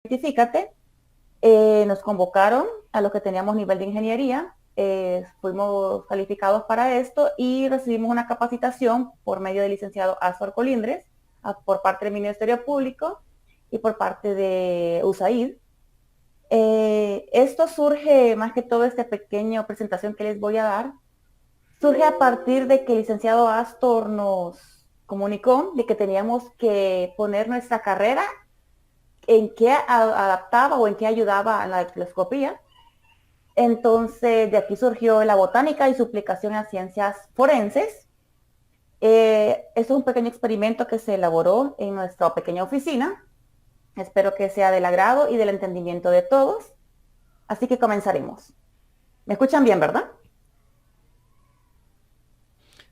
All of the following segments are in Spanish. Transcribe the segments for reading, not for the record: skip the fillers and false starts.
Certifícate. Nos convocaron a los que teníamos nivel de ingeniería, fuimos calificados para esto y recibimos una capacitación por medio del licenciado Astor Colindres, por parte del Ministerio Público y por parte de USAID. Esto surge, más que todo, esta pequeña presentación que les voy a dar, surge a partir de que el licenciado Astor nos comunicó de que teníamos que poner nuestra carrera en qué adaptaba o en qué ayudaba a la dactiloscopía. Entonces, de aquí surgió la botánica y su aplicación a ciencias forenses. Esto es un pequeño experimento que se elaboró en nuestra pequeña oficina. Espero que sea del agrado y del entendimiento de todos. Así que comenzaremos. ¿Me escuchan bien, verdad?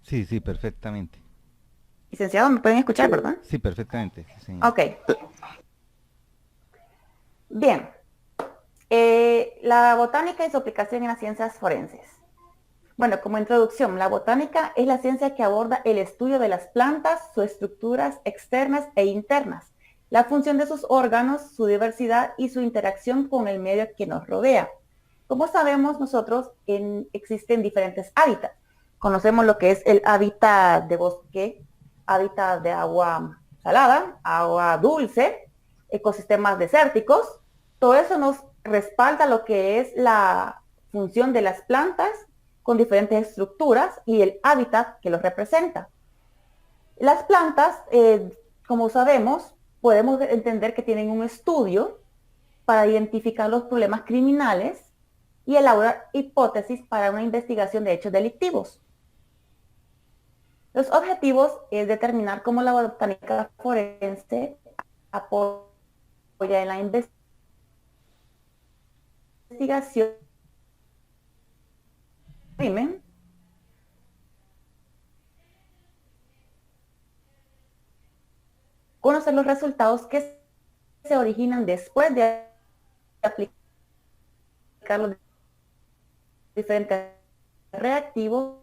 Sí, sí, perfectamente. Licenciado, ¿me pueden escuchar, verdad? Sí, perfectamente, sí, señora. Ok. Bien. La botánica y su aplicación en las ciencias forenses. Bueno, como introducción, la botánica es la ciencia que aborda el estudio de las plantas, sus estructuras externas e internas, la función de sus órganos, su diversidad y su interacción con el medio que nos rodea. Como sabemos nosotros, existen diferentes hábitats. Conocemos lo que es el hábitat de bosque, hábitat de agua salada, agua dulce, ecosistemas desérticos. Todo eso nos respalda lo que es la función de las plantas con diferentes estructuras y el hábitat que los representa. Las plantas, como sabemos, podemos entender que tienen un estudio para identificar los problemas criminales y elaborar hipótesis para una investigación de hechos delictivos. Los objetivos es determinar cómo la botánica forense apoya en la investigación del crimen, conocer los resultados que se originan después de aplicar los diferentes reactivos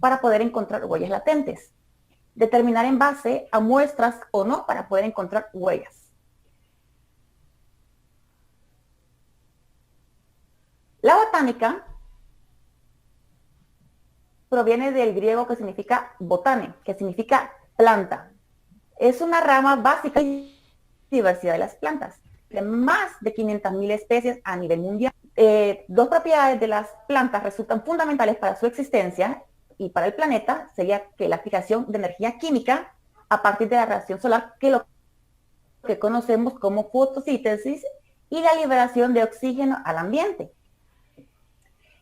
para poder encontrar huellas latentes. Determinar en base a muestras o no para poder encontrar huellas. La botánica proviene del griego que significa botane, que significa planta. Es una rama básica de diversidad de las plantas. De más de 500.000 especies a nivel mundial. Dos propiedades de las plantas resultan fundamentales para su existencia y para el planeta, sería que la aplicación de energía química a partir de la radiación solar, que lo que conocemos como fotosíntesis, y la liberación de oxígeno al ambiente.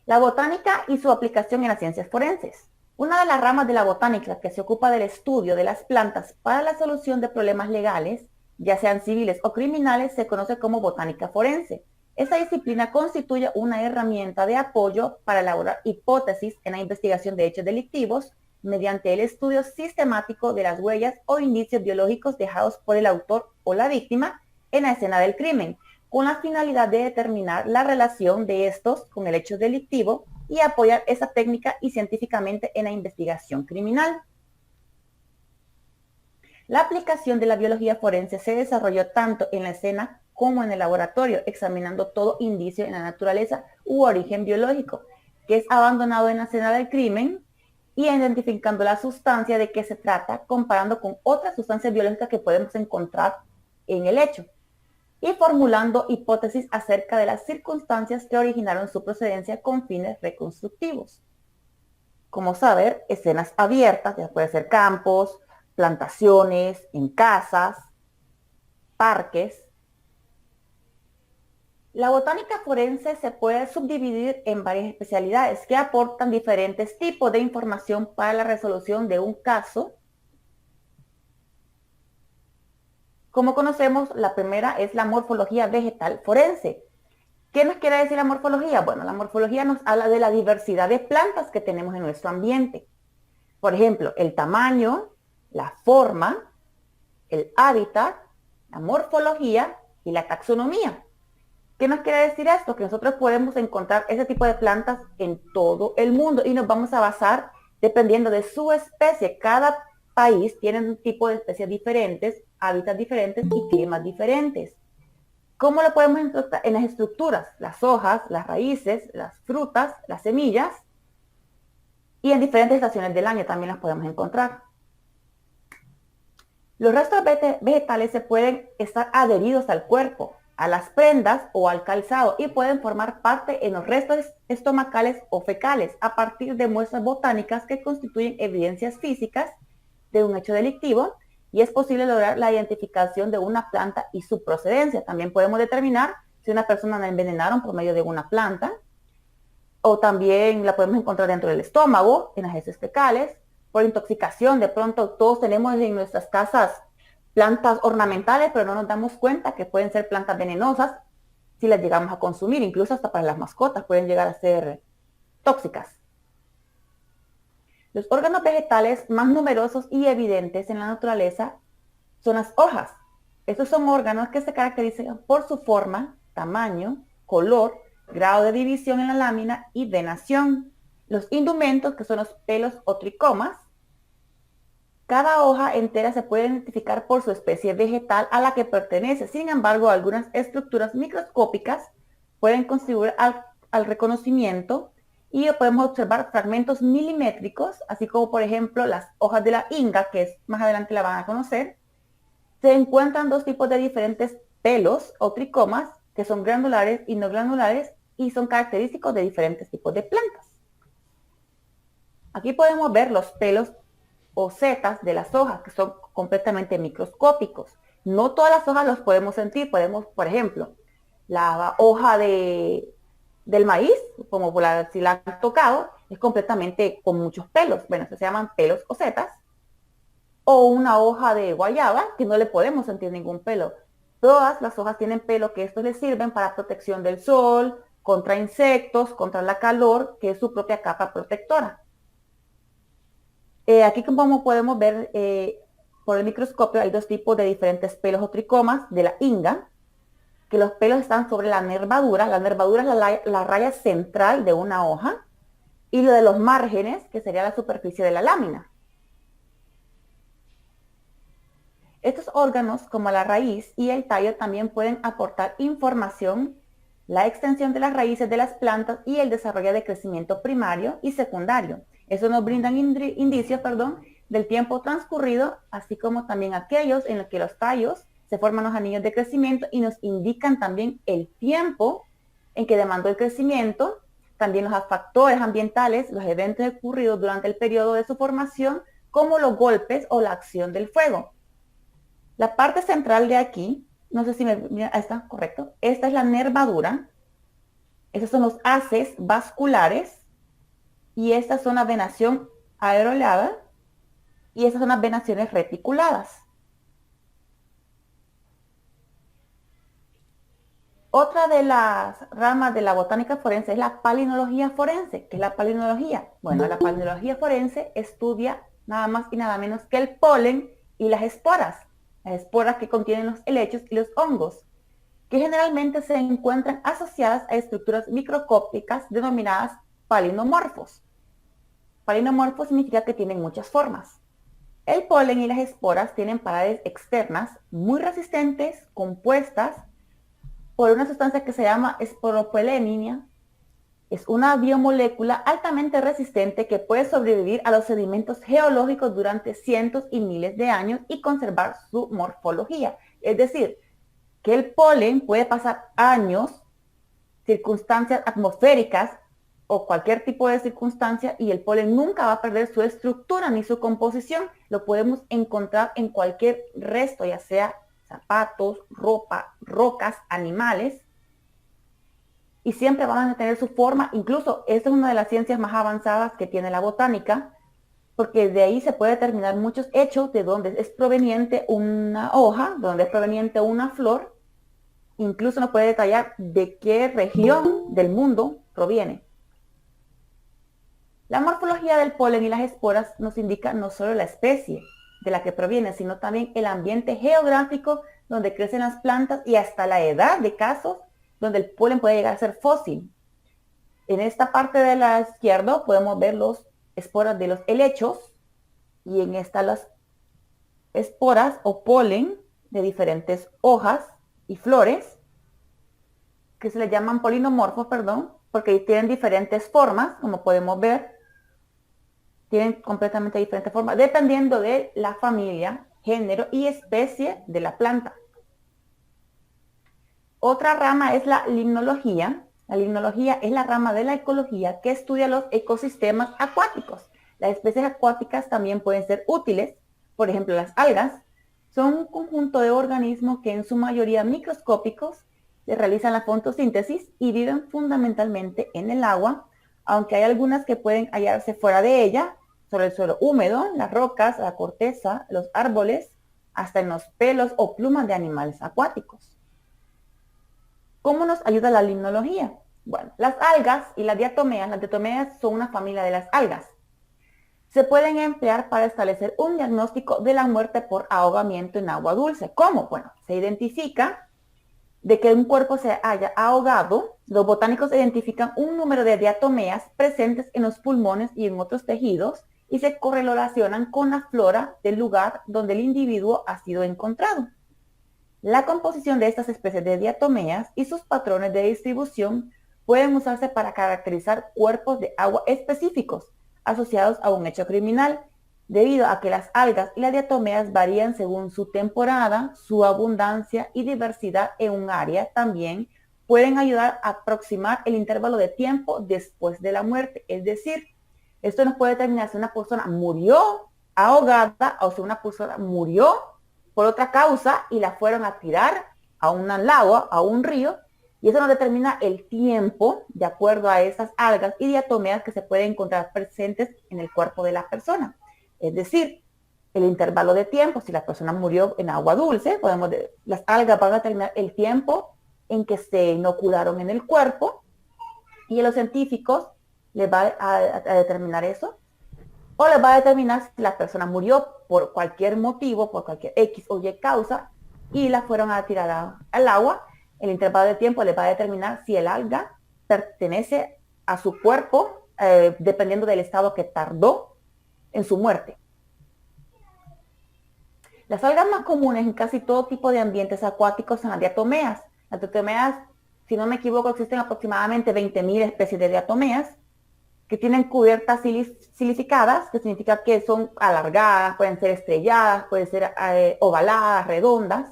La botánica y su aplicación en las ciencias forenses. Una de las ramas de la botánica que se ocupa del estudio de las plantas para la solución de problemas legales, ya sean civiles o criminales, se conoce como botánica forense. Esta disciplina constituye una herramienta de apoyo para elaborar hipótesis en la investigación de hechos delictivos mediante el estudio sistemático de las huellas o indicios biológicos dejados por el autor o la víctima en la escena del crimen, con la finalidad de determinar la relación de estos con el hecho delictivo y apoyar esa técnica y científicamente en la investigación criminal. La aplicación de la biología forense se desarrolló tanto en la escena como en el laboratorio, examinando todo indicio en la naturaleza u origen biológico, que es abandonado en la escena del crimen, y identificando la sustancia de que se trata, comparando con otras sustancias biológicas que podemos encontrar en el hecho, y formulando hipótesis acerca de las circunstancias que originaron su procedencia con fines reconstructivos. Como saber, escenas abiertas, ya puede ser campos, plantaciones, en casas, parques. La botánica forense se puede subdividir en varias especialidades que aportan diferentes tipos de información para la resolución de un caso. Como conocemos, la primera es la morfología vegetal forense. ¿Qué nos quiere decir la morfología? Bueno, la morfología nos habla de la diversidad de plantas que tenemos en nuestro ambiente. Por ejemplo, el tamaño, la forma, el hábitat, la morfología y la taxonomía. ¿Qué nos quiere decir esto? Que nosotros podemos encontrar ese tipo de plantas en todo el mundo y nos vamos a basar dependiendo de su especie. Cada país tienen un tipo de especies diferentes, hábitats diferentes y climas diferentes. ¿Cómo lo podemos encontrar? En las estructuras, las hojas, las raíces, las frutas, las semillas, y en diferentes estaciones del año también las podemos encontrar. Los restos vegetales se pueden estar adheridos al cuerpo, a las prendas o al calzado y pueden formar parte en los restos estomacales o fecales a partir de muestras botánicas que constituyen evidencias físicas de un hecho delictivo, y es posible lograr la identificación de una planta y su procedencia. También podemos determinar si una persona la envenenaron por medio de una planta, o también la podemos encontrar dentro del estómago, en las heces fecales, por intoxicación. De pronto todos tenemos en nuestras casas plantas ornamentales, pero no nos damos cuenta que pueden ser plantas venenosas si las llegamos a consumir. Incluso hasta para las mascotas pueden llegar a ser tóxicas. Los órganos vegetales más numerosos y evidentes en la naturaleza son las hojas. Estos son órganos que se caracterizan por su forma, tamaño, color, grado de división en la lámina y venación. Los indumentos, que son los pelos o tricomas. Cada hoja entera se puede identificar por su especie vegetal a la que pertenece. Sin embargo, algunas estructuras microscópicas pueden contribuir al reconocimiento y podemos observar fragmentos milimétricos, así como por ejemplo las hojas de la inga, que más adelante la van a conocer. Se encuentran dos tipos de diferentes pelos o tricomas, que son glandulares y no glandulares, y son característicos de diferentes tipos de plantas. Aquí podemos ver los pelos o setas de las hojas, que son completamente microscópicos. No todas las hojas los podemos sentir. Podemos, por ejemplo, la hoja del maíz, como si la han tocado, es completamente con muchos pelos. Bueno, se llaman pelos o setas. O una hoja de guayaba, que no le podemos sentir ningún pelo. Todas las hojas tienen pelo, que estos les sirven para protección del sol, contra insectos, contra la calor, que es su propia capa protectora. Aquí como podemos ver por el microscopio, hay dos tipos de diferentes pelos o tricomas de la inga, que los pelos están sobre la nervadura. La nervadura es la raya central de una hoja, y lo de los márgenes, que sería la superficie de la lámina. Estos órganos, como la raíz y el tallo, también pueden aportar información, la extensión de las raíces de las plantas y el desarrollo de crecimiento primario y secundario. Eso nos brindan indicios, del tiempo transcurrido, así como también aquellos en los que los tallos se forman los anillos de crecimiento y nos indican también el tiempo en que demandó el crecimiento, también los factores ambientales, los eventos ocurridos durante el periodo de su formación, como los golpes o la acción del fuego. La parte central de aquí, no sé si mira, ahí está, correcto. Esta es la nervadura. Estos son los haces vasculares. Y estas son la venación areolada. Y estas son las venaciones reticuladas. Otra de las ramas de la botánica forense es la palinología forense. ¿Qué es la palinología? Bueno, la palinología forense estudia nada más y nada menos que el polen y las esporas. Las esporas que contienen los helechos y los hongos, que generalmente se encuentran asociadas a estructuras microscópicas denominadas palinomorfos. Palinomorfos significa que tienen muchas formas. El polen y las esporas tienen paredes externas muy resistentes, compuestas por una sustancia que se llama esporopolenia. Es una biomolécula altamente resistente que puede sobrevivir a los sedimentos geológicos durante cientos y miles de años y conservar su morfología. Es decir, que el polen puede pasar años, circunstancias atmosféricas o cualquier tipo de circunstancia, y el polen nunca va a perder su estructura ni su composición. Lo podemos encontrar en cualquier resto, ya sea zapatos, ropa, rocas, animales, y siempre van a tener su forma. Incluso esta es una de las ciencias más avanzadas que tiene la botánica, porque de ahí se puede determinar muchos hechos de dónde es proveniente una hoja, de dónde es proveniente una flor. Incluso nos puede detallar de qué región del mundo proviene. La morfología del polen y las esporas nos indica no solo la especie de la que proviene, sino también el ambiente geográfico donde crecen las plantas y hasta la edad de casos donde el polen puede llegar a ser fósil. En esta parte de la izquierda podemos ver las esporas de los helechos, y en esta las esporas o polen de diferentes hojas y flores, que se le llaman polinomorfos, perdón, porque tienen diferentes formas, como podemos ver, tienen completamente diferentes formas, dependiendo de la familia, género y especie de la planta. Otra rama es la limnología. La limnología es la rama de la ecología que estudia los ecosistemas acuáticos. Las especies acuáticas también pueden ser útiles. Por ejemplo, las algas son un conjunto de organismos que en su mayoría microscópicos realizan la fotosíntesis y viven fundamentalmente en el agua, aunque hay algunas que pueden hallarse fuera de ella, sobre el suelo húmedo, las rocas, la corteza, los árboles, hasta en los pelos o plumas de animales acuáticos. ¿Cómo nos ayuda la limnología? Bueno, las algas y las diatomeas son una familia de las algas. Se pueden emplear para establecer un diagnóstico de la muerte por ahogamiento en agua dulce. ¿Cómo? Bueno, se identifica de que un cuerpo se haya ahogado. Los botánicos identifican un número de diatomeas presentes en los pulmones y en otros tejidos y se correlacionan con la flora del lugar donde el individuo ha sido encontrado. La composición de estas especies de diatomeas y sus patrones de distribución pueden usarse para caracterizar cuerpos de agua específicos asociados a un hecho criminal, debido a que las algas y las diatomeas varían según su temporada, su abundancia y diversidad en un área. También pueden ayudar a aproximar el intervalo de tiempo después de la muerte. Es decir, esto nos puede determinar si una persona murió ahogada o si una persona murió por otra causa y la fueron a tirar a un lago, a un río, y eso nos determina el tiempo de acuerdo a esas algas y diatomeas que se pueden encontrar presentes en el cuerpo de la persona. Es decir, el intervalo de tiempo, si la persona murió en agua dulce, las algas van a determinar el tiempo en que se inocularon en el cuerpo, y a los científicos les va a determinar eso, o les va a determinar si la persona murió por cualquier motivo, por cualquier X o Y causa, y la fueron a tirar al agua. El intervalo de tiempo les va a determinar si el alga pertenece a su cuerpo, dependiendo del estado que tardó en su muerte. Las algas más comunes en casi todo tipo de ambientes acuáticos son las diatomeas. Las diatomeas, si no me equivoco, existen aproximadamente 20.000 especies de diatomeas que tienen cubiertas silificadas, que significa que son alargadas, pueden ser estrelladas, pueden ser ovaladas, redondas.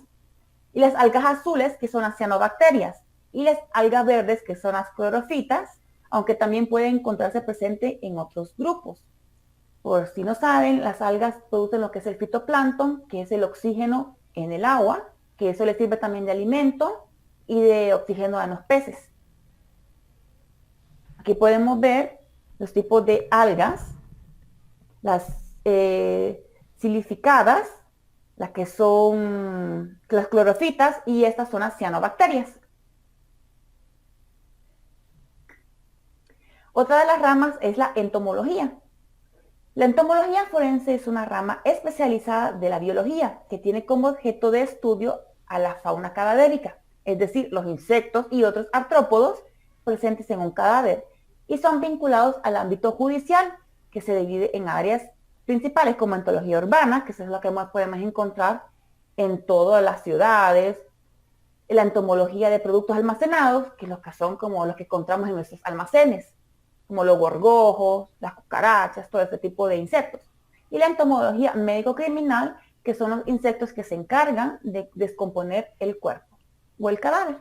Y las algas azules, que son las cianobacterias, y las algas verdes, que son las clorofitas, aunque también pueden encontrarse presentes en otros grupos. Por si no saben, las algas producen lo que es el fitoplancton, que es el oxígeno en el agua, que eso les sirve también de alimento y de oxígeno a los peces. Aquí podemos ver los tipos de algas, las silificadas, las que son las clorofitas, y estas son las cianobacterias. Otra de las ramas es la entomología. La entomología forense es una rama especializada de la biología que tiene como objeto de estudio a la fauna cadavérica, es decir, los insectos y otros artrópodos presentes en un cadáver, y son vinculados al ámbito judicial, que se divide en áreas principales como entomología urbana, que es lo que más podemos encontrar en todas las ciudades, la entomología de productos almacenados, que son como los que encontramos en nuestros almacenes, como los gorgojos, las cucarachas, todo ese tipo de insectos. Y la entomología médico-criminal, que son los insectos que se encargan de descomponer el cuerpo o el cadáver.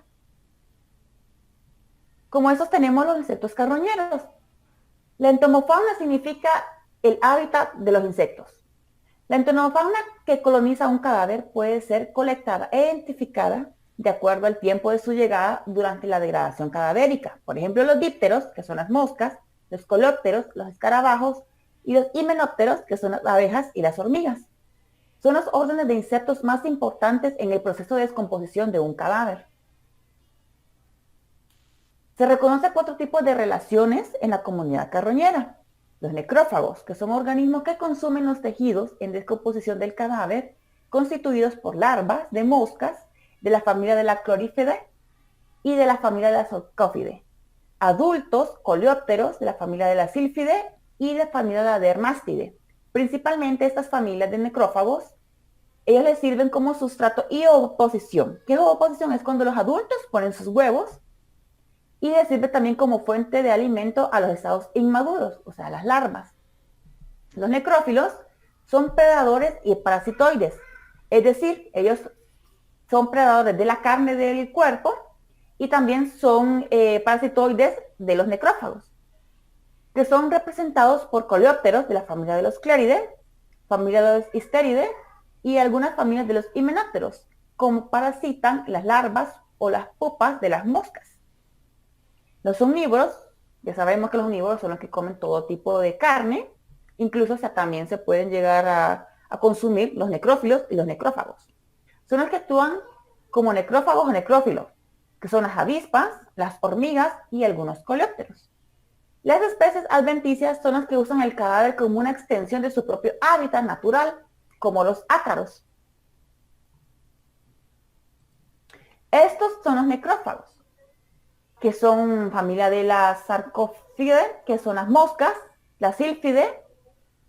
Como estos tenemos los insectos carroñeros. La entomofauna significa el hábitat de los insectos. La entomofauna que coloniza un cadáver puede ser colectada e identificada de acuerdo al tiempo de su llegada durante la degradación cadavérica. Por ejemplo, los dípteros, que son las moscas, los coleópteros, los escarabajos, y los himenópteros, que son las abejas y las hormigas. Son los órdenes de insectos más importantes en el proceso de descomposición de un cadáver. Se reconoce 4 tipos de relaciones en la comunidad carroñera. Los necrófagos, que son organismos que consumen los tejidos en descomposición del cadáver, constituidos por larvas de moscas de la familia de la Chlorophyllae y de la familia de la Sarcópide. Adultos coleópteros de la familia de la Sylphidae y de la familia de la Dermastide. Principalmente estas familias de necrófagos Ellos les sirven como sustrato y ovoposición. ¿Qué es ovoposición? Es cuando los adultos ponen sus huevos y les sirve también como fuente de alimento a los estados inmaduros, o sea, las larvas. Los necrófilos son predadores y parasitoides, es decir, ellos son predadores de la carne del cuerpo y también son parasitoides de los necrófagos, que son representados por coleópteros de la familia de los clérides, familia de los histérides y algunas familias de los himenópteros, como parasitan las larvas o las pupas de las moscas. Los omnívoros, ya sabemos que los omnívoros son los que comen todo tipo de carne, incluso también se pueden llegar a consumir los necrófilos y los necrófagos. Son los que actúan como necrófagos o necrófilos, que son las avispas, las hormigas y algunos coleópteros. Las especies adventicias son las que usan el cadáver como una extensión de su propio hábitat natural, como los ácaros. Estos son los necrófagos, que son familia de las sarcófides, que son las moscas, las sílfides,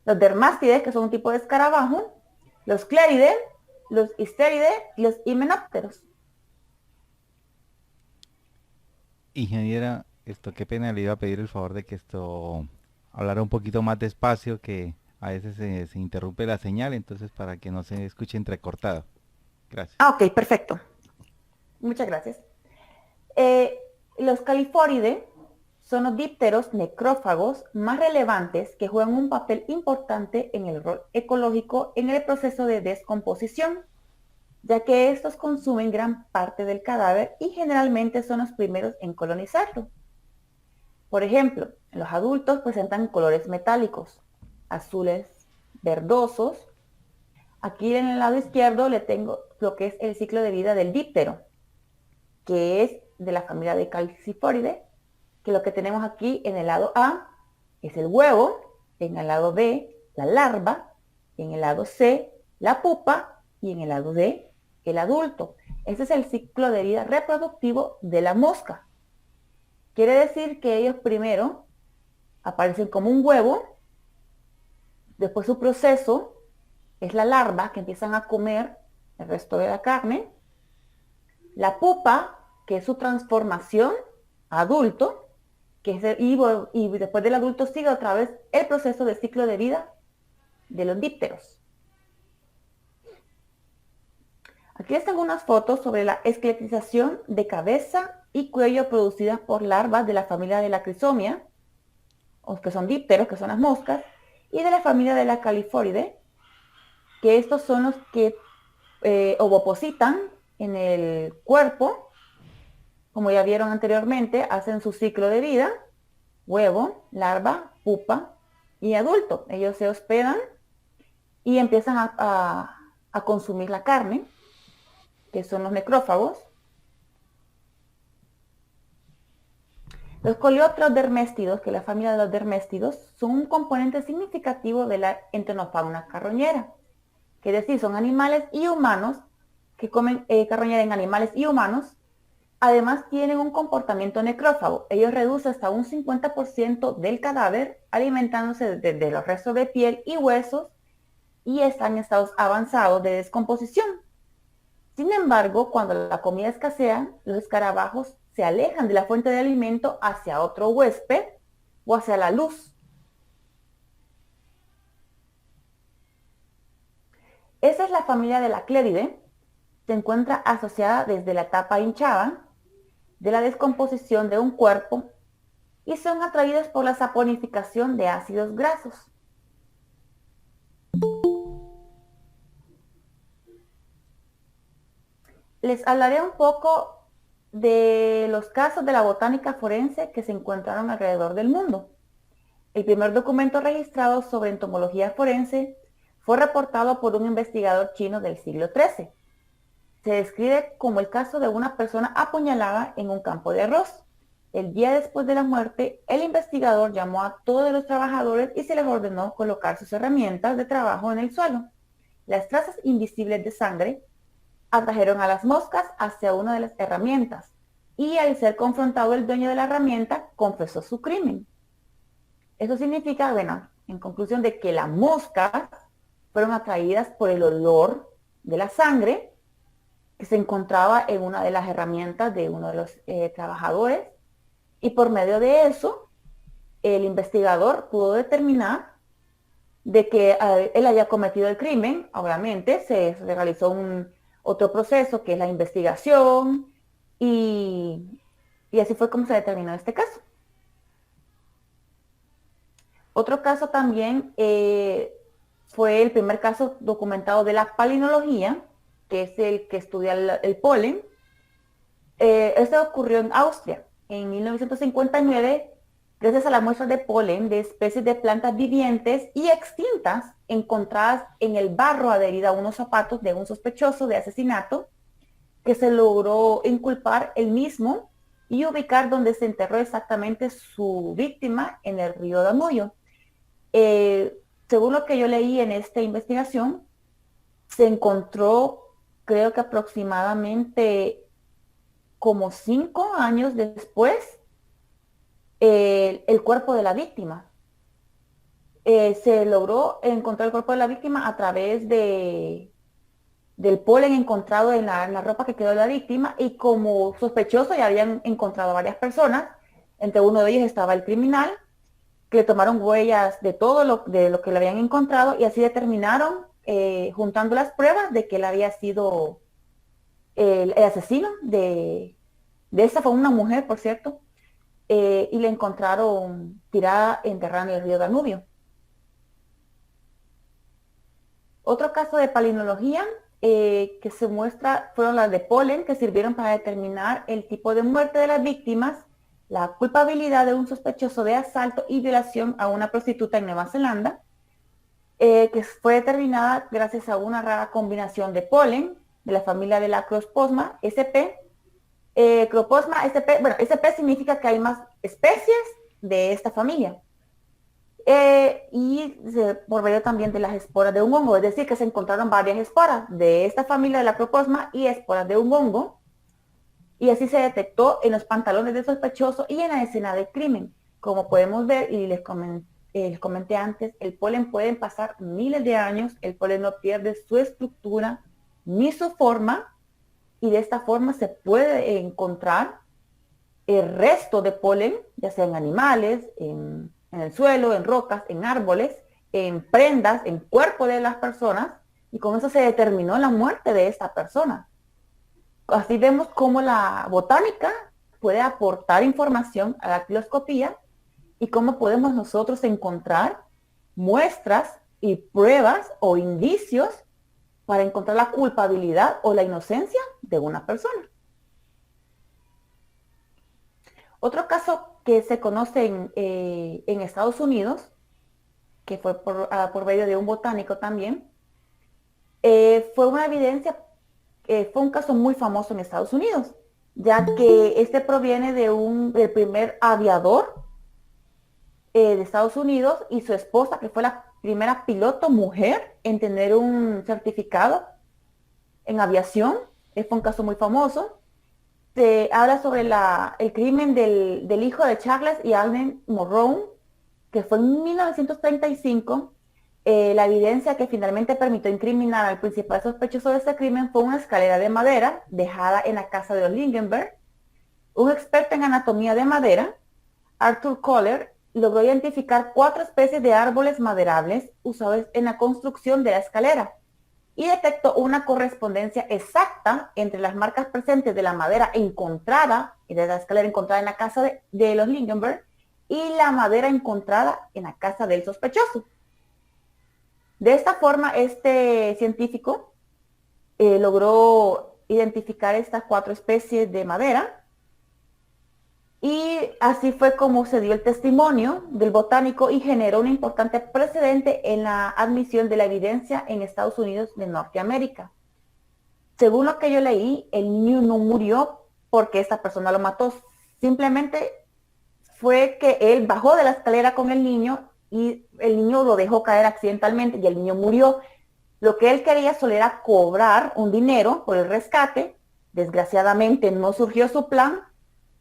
los dermástides, que son un tipo de escarabajo, los clérides, los histérides y los himenópteros. Ingeniera, qué pena, le iba a pedir el favor de que hablara un poquito más despacio, que a veces se interrumpe la señal, entonces para que no se escuche entrecortado. Gracias. Ok, perfecto. Muchas gracias. Los califórides son los dípteros necrófagos más relevantes que juegan un papel importante en el rol ecológico en el proceso de descomposición, ya que estos consumen gran parte del cadáver y generalmente son los primeros en colonizarlo. Por ejemplo, los adultos presentan colores metálicos, azules, verdosos. Aquí en el lado izquierdo le tengo lo que es el ciclo de vida del díptero, que es de la familia de Calciforidae, que lo que tenemos aquí en el lado A es el huevo, en el lado B la larva, en el lado C la pupa y en el lado D el adulto. Ese es el ciclo de vida reproductivo de la mosca. Quiere decir que ellos primero aparecen como un huevo, después su proceso es la larva, que empiezan a comer el resto de la carne, la pupa, que es su transformación a adulto, y después del adulto sigue otra vez el proceso de ciclo de vida de los dípteros. Aquí les tengo unas fotos sobre la esqueletización de cabeza y cuello producidas por larvas de la familia de la crisomia, que son dípteros, que son las moscas, y de la familia de la Califoridae, que estos son los que ovopositan en el cuerpo. Como ya vieron anteriormente, hacen su ciclo de vida, huevo, larva, pupa y adulto. Ellos se hospedan y empiezan a consumir la carne, que son los necrófagos. Los coleópteros derméstidos, que es la familia de los derméstidos, son un componente significativo de la entonofauna carroñera, que es decir, son animales y humanos que comen carroñera en animales y humanos. Además tienen un comportamiento necrófago. Ellos reducen hasta un 50% del cadáver, alimentándose de los restos de piel y huesos, y están en estados avanzados de descomposición. Sin embargo, cuando la comida escasea, los escarabajos se alejan de la fuente de alimento hacia otro huésped o hacia la luz. Esa es la familia de la Cléridae. Se encuentra asociada desde la etapa hinchada de la descomposición de un cuerpo y son atraídos por la saponificación de ácidos grasos. Les hablaré un poco de los casos de la botánica forense que se encontraron alrededor del mundo. El primer documento registrado sobre entomología forense fue reportado por un investigador chino del siglo XIII. Se describe como el caso de una persona apuñalada en un campo de arroz. El día después de la muerte, el investigador llamó a todos los trabajadores y se les ordenó colocar sus herramientas de trabajo en el suelo. Las trazas invisibles de sangre atrajeron a las moscas hacia una de las herramientas y al ser confrontado el dueño de la herramienta confesó su crimen. Eso significa, bueno, en conclusión, de que las moscas fueron atraídas por el olor de la sangre que se encontraba en una de las herramientas de uno de los trabajadores, y por medio de eso el investigador pudo determinar de que él había cometido el crimen. Obviamente se realizó otro proceso que es la investigación, y así fue como se determinó este caso. Otro caso también fue el primer caso documentado de la palinología, que es el que estudia el polen. Este ocurrió en Austria en 1959, gracias a la muestra de polen de especies de plantas vivientes y extintas encontradas en el barro adherida a unos zapatos de un sospechoso de asesinato, que se logró inculpar él mismo y ubicar donde se enterró exactamente su víctima en el río Danubio. Según lo que yo leí en esta investigación, se encontró, creo que aproximadamente como 5 años después, el cuerpo de la víctima. Se logró encontrar el cuerpo de la víctima a través del polen encontrado en la ropa que quedó de la víctima, y como sospechoso ya habían encontrado varias personas. Entre uno de ellos estaba el criminal, que le tomaron huellas de de lo que le habían encontrado, y así determinaron, juntando las pruebas, de que él había sido el asesino de esta. Fue una mujer, por cierto, y le encontraron tirada, enterrada en el río Danubio. Otro caso de palinología que se muestra fueron las de polen, que sirvieron para determinar el tipo de muerte de las víctimas, la culpabilidad de un sospechoso de asalto y violación a una prostituta en Nueva Zelanda, que fue determinada gracias a una rara combinación de polen de la familia de la Cropsposma sp. Cropsposma sp, bueno, sp significa que hay más especies de esta familia. Por medio también de las esporas de un hongo, es decir, que se encontraron varias esporas de esta familia de la Cropsposma y esporas de un hongo, y así se detectó en los pantalones del sospechoso y en la escena del crimen. Como podemos ver, y les comenté antes, el polen pueden pasar miles de años, el polen no pierde su estructura ni su forma, y de esta forma se puede encontrar el resto de polen, ya sea en animales, en el suelo, en rocas, en árboles, en prendas, en cuerpo de las personas, y con eso se determinó la muerte de esta persona. Así vemos cómo la botánica puede aportar información a la dactiloscopía, y cómo podemos nosotros encontrar muestras y pruebas o indicios para encontrar la culpabilidad o la inocencia de una persona. Otro caso que se conoce en Estados Unidos, que fue por medio de un botánico también, fue una evidencia, fue un caso muy famoso en Estados Unidos, ya que este proviene del primer aviador de Estados Unidos y su esposa, que fue la primera piloto mujer en tener un certificado en aviación. Fue un caso muy famoso. Se habla sobre el crimen del hijo de Charles y Allen Morrow, que fue en 1935. La evidencia que finalmente permitió incriminar al principal sospechoso de este crimen fue una escalera de madera dejada en la casa de los Lingenberg. Un experto en anatomía de madera, Arthur Kohler, logró identificar 4 especies de árboles maderables usados en la construcción de la escalera, y detectó una correspondencia exacta entre las marcas presentes de la madera encontrada y de la escalera encontrada en la casa de los Lingenberg y la madera encontrada en la casa del sospechoso. De esta forma, este científico logró identificar estas 4 especies de madera, y así fue como se dio el testimonio del botánico y generó un importante precedente en la admisión de la evidencia en Estados Unidos de Norteamérica. Según lo que yo leí, el niño no murió porque esta persona lo mató. Simplemente fue que él bajó de la escalera con el niño y el niño lo dejó caer accidentalmente y el niño murió. Lo que él quería solo era cobrar un dinero por el rescate. Desgraciadamente no surgió su plan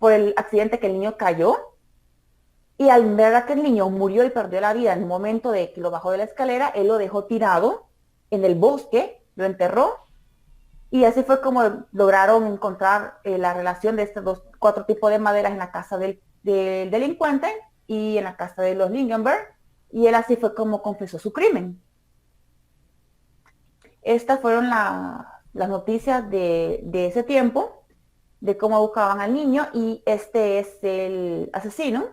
por el accidente, que el niño cayó, y al ver que el niño murió y perdió la vida en el momento de que lo bajó de la escalera, él lo dejó tirado en el bosque, lo enterró, Y así fue como lograron encontrar la relación de estos cuatro tipos de maderas en la casa del delincuente y en la casa de los Lingenberg. Y él así fue como confesó su crimen. Estas fueron las noticias de ese tiempo, de cómo buscaban al niño, y este es el asesino.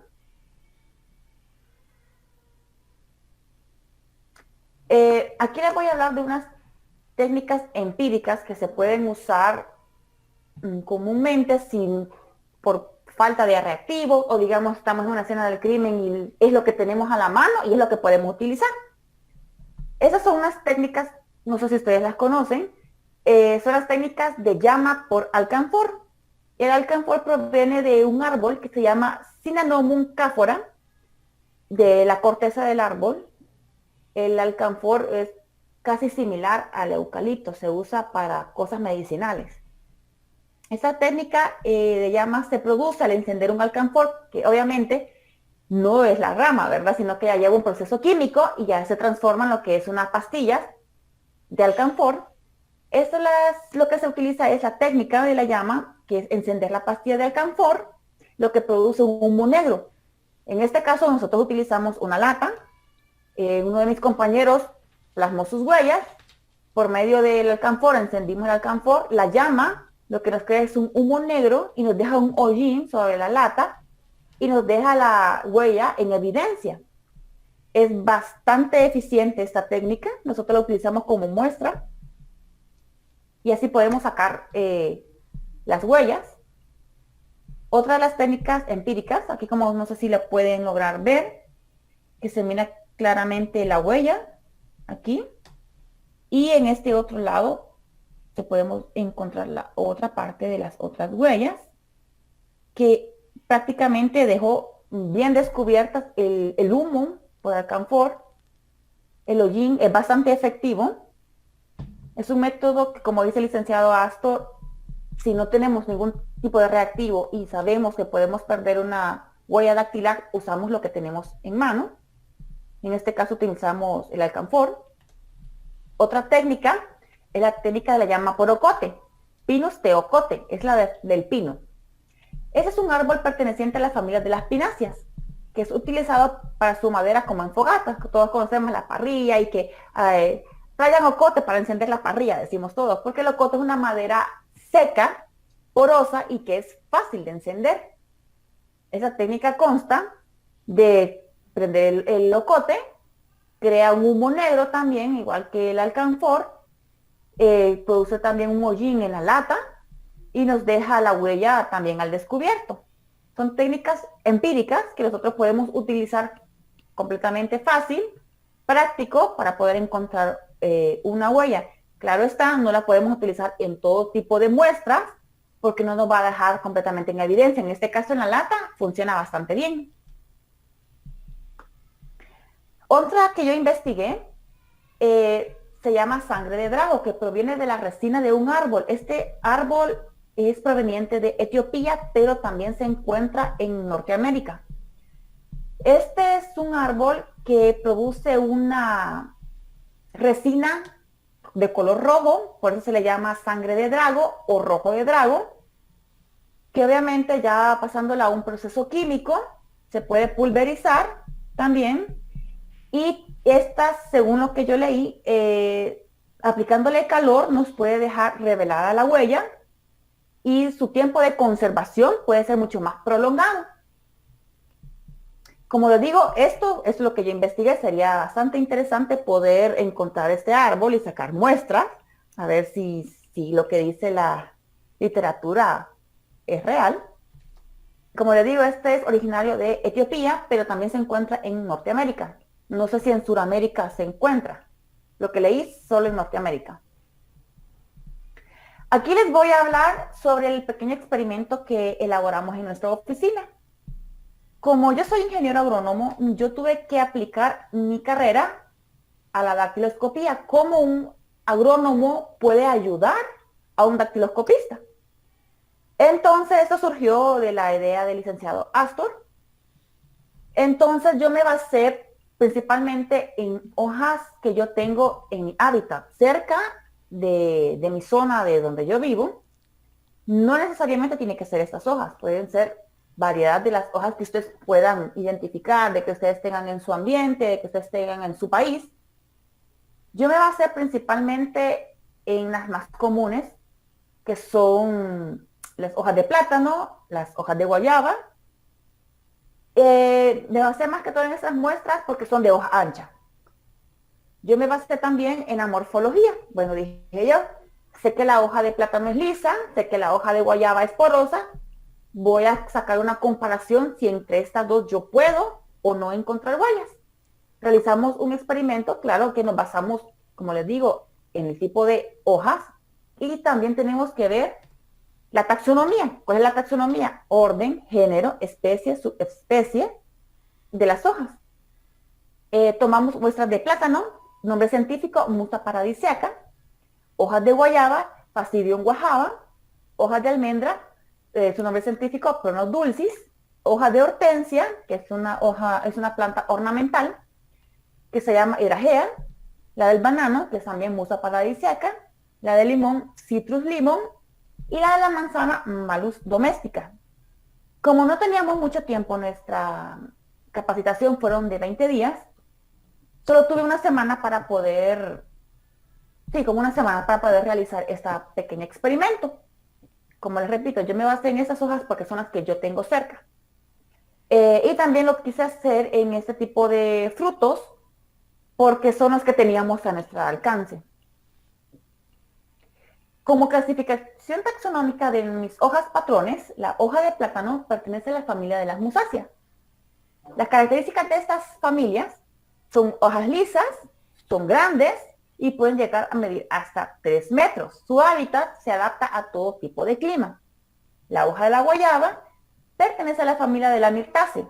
Aquí les voy a hablar de unas técnicas empíricas que se pueden usar comúnmente por falta de reactivo, o digamos estamos en una escena del crimen y es lo que tenemos a la mano y es lo que podemos utilizar. Esas son unas técnicas, no sé si ustedes las conocen, son las técnicas de llama por alcanfor. El alcanfor proviene de un árbol que se llama Cinanomum cáfora, de la corteza del árbol. El alcanfor es casi similar al eucalipto, se usa para cosas medicinales. Esta técnica de llama se produce al encender un alcanfor, que obviamente no es la rama, ¿verdad? Sino que ya lleva un proceso químico y ya se transforma en lo que es una pastilla de alcanfor. Lo que se utiliza es la técnica de la llama, que es encender la pastilla de alcanfor, lo que produce un humo negro. En este caso nosotros utilizamos una lata. Uno de mis compañeros plasmó sus huellas. Por medio del alcanfor encendimos el alcanfor, la llama lo que nos crea es un humo negro y nos deja un hollín sobre la lata y nos deja la huella en evidencia. Es bastante eficiente esta técnica, nosotros la utilizamos como muestra y así podemos sacar las huellas. Otra de las técnicas empíricas, aquí como no sé si la pueden lograr ver, que se mira claramente la huella, aquí, y en este otro lado podemos encontrar la otra parte de las otras huellas, que prácticamente dejó bien descubiertas el humo por alcanfor. El hollín es bastante efectivo. Es un método que, como dice el licenciado Astor, si no tenemos ningún tipo de reactivo y sabemos que podemos perder una huella dactilar, usamos lo que tenemos en mano. En este caso utilizamos el alcanfor. Otra técnica es la técnica de la llama por ocote. Pinus teocote, es la del pino. Ese es un árbol perteneciente a la familia de las pináceas, que es utilizado para su madera como en fogatas, que todos conocemos la parrilla y que traigan ocote para encender la parrilla, decimos todos, porque el ocote es una madera seca, porosa y que es fácil de encender. Esa técnica consta de prender el ocote, crea un humo negro también, igual que el alcanfor, produce también un hollín en la lata y nos deja la huella también al descubierto. Son técnicas empíricas que nosotros podemos utilizar completamente fácil, práctico, para poder encontrar una huella. Claro está, no la podemos utilizar en todo tipo de muestras porque no nos va a dejar completamente en evidencia. En este caso, en la lata, funciona bastante bien. Otra que yo investigué se llama sangre de drago, que proviene de la resina de un árbol. Este árbol es proveniente de Etiopía, pero también se encuentra en Norteamérica. Este es un árbol que produce una resina de color rojo, por eso se le llama sangre de drago o rojo de drago, que obviamente ya pasándola a un proceso químico, se puede pulverizar también. Y esta, según lo que yo leí, aplicándole calor nos puede dejar revelada la huella y su tiempo de conservación puede ser mucho más prolongado. Como les digo, esto es lo que yo investigué. Sería bastante interesante poder encontrar este árbol y sacar muestras, a ver si lo que dice la literatura es real. Como les digo, este es originario de Etiopía, pero también se encuentra en Norteamérica. No sé si en Sudamérica se encuentra. Lo que leí solo en Norteamérica. Aquí les voy a hablar sobre el pequeño experimento que elaboramos en nuestra oficina. Como yo soy ingeniero agrónomo, yo tuve que aplicar mi carrera a la dactiloscopía. ¿Cómo un agrónomo puede ayudar a un dactiloscopista? Entonces, esto surgió de la idea del licenciado Astor. Entonces, yo me basé principalmente en hojas que yo tengo en mi hábitat, cerca de mi zona, de donde yo vivo, no necesariamente tiene que ser estas hojas, pueden ser variedad de las hojas que ustedes puedan identificar, de que ustedes tengan en su ambiente, de que ustedes tengan en su país. Yo me basé principalmente en las más comunes, que son las hojas de plátano, las hojas de guayaba. Me basé más que todo en esas muestras porque son de hoja ancha. Yo me basé también en la morfología. Bueno, dije yo, sé que la hoja de plátano es lisa, sé que la hoja de guayaba es porosa. Voy a sacar una comparación si entre estas dos yo puedo o no encontrar huellas. Realizamos un experimento, claro que nos basamos, como les digo, en el tipo de hojas y también tenemos que ver la taxonomía. ¿Cuál es la taxonomía? Orden, género, especie, subespecie de las hojas. Tomamos muestras de plátano, nombre científico, Musa paradisiaca, hojas de guayaba, Phasidium guajava, hojas de almendra, su nombre científico, Prunus dulcis, hojas de hortensia, que es una planta ornamental, que se llama Hidrangea, la del banano, que es también Musa paradisiaca, la del limón, Citrus limon, y la de la manzana, Malus domestica. Como no teníamos mucho tiempo, nuestra capacitación fueron de 20 días, solo tuve una semana para poder, sí, como una semana para poder realizar este pequeño experimento. Como les repito, yo me basé en esas hojas porque son las que yo tengo cerca. Y también lo quise hacer en este tipo de frutos porque son los que teníamos a nuestro alcance. Como clasificación taxonómica de mis hojas patrones, la hoja de plátano pertenece a la familia de las musáceas. Las características de estas familias son hojas lisas, son grandes y pueden llegar a medir hasta 3 metros. Su hábitat se adapta a todo tipo de clima. La hoja de la guayaba pertenece a la familia de la Myrtaceae.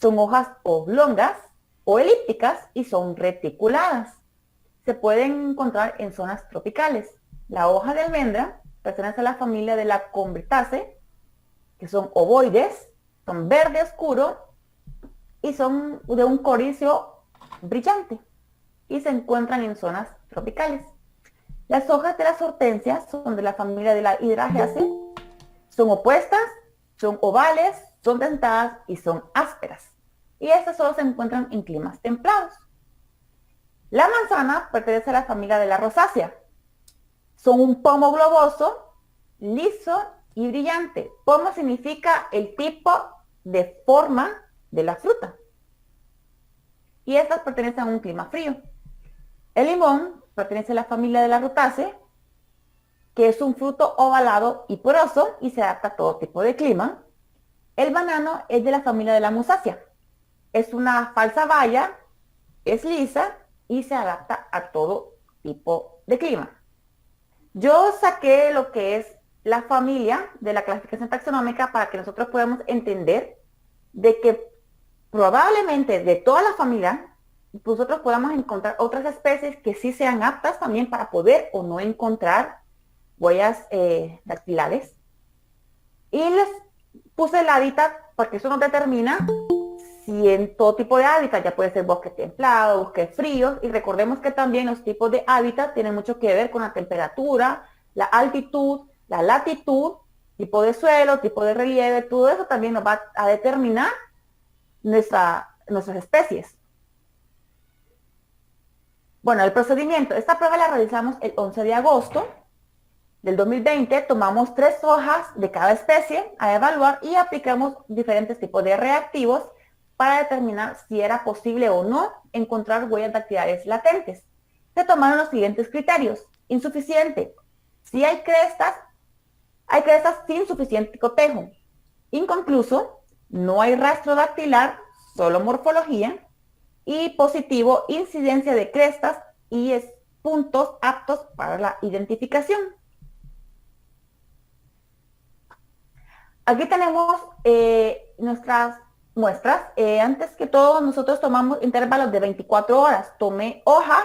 Son hojas oblongas o elípticas y son reticuladas. Se pueden encontrar en zonas tropicales. La hoja de almendra pertenece a la familia de la Combretaceae, que son ovoides, son verde oscuro y son de un corizo brillante y se encuentran en zonas tropicales. Las hojas de las hortensias son de la familia de la Hydrangea, son opuestas, son ovales, son dentadas y son ásperas. Y estas solo se encuentran en climas templados. La manzana pertenece a la familia de la rosácea. Son un pomo globoso, liso y brillante. Pomo significa el tipo de forma de la fruta. Y estas pertenecen a un clima frío. El limón pertenece a la familia de la rutácea, que es un fruto ovalado y poroso y se adapta a todo tipo de clima. El banano es de la familia de la musácea. Es una falsa baya, es lisa y se adapta a todo tipo de clima. Yo saqué lo que es la familia de la clasificación taxonómica para que nosotros podamos entender de que probablemente de toda la familia nosotros podamos encontrar otras especies que sí sean aptas también para poder o no encontrar huellas dactilares. Y les puse el hábitat porque eso nos determina si en todo tipo de hábitat, ya puede ser bosque templado, bosques fríos, y recordemos que también los tipos de hábitat tienen mucho que ver con la temperatura, la altitud, la latitud, tipo de suelo, tipo de relieve, todo eso también nos va a determinar nuestras especies. Bueno, el procedimiento, esta prueba la realizamos el 11 de agosto del 2020, tomamos 3 hojas de cada especie a evaluar y aplicamos diferentes tipos de reactivos para determinar si era posible o no encontrar huellas dactilares latentes. Se tomaron los siguientes criterios. Insuficiente. Si hay crestas sin suficiente cotejo. Inconcluso. No hay rastro dactilar, solo morfología. Y positivo, incidencia de crestas y puntos aptos para la identificación. Aquí tenemos nuestras muestras. Antes que todo, nosotros tomamos intervalos de 24 horas. Tomé hojas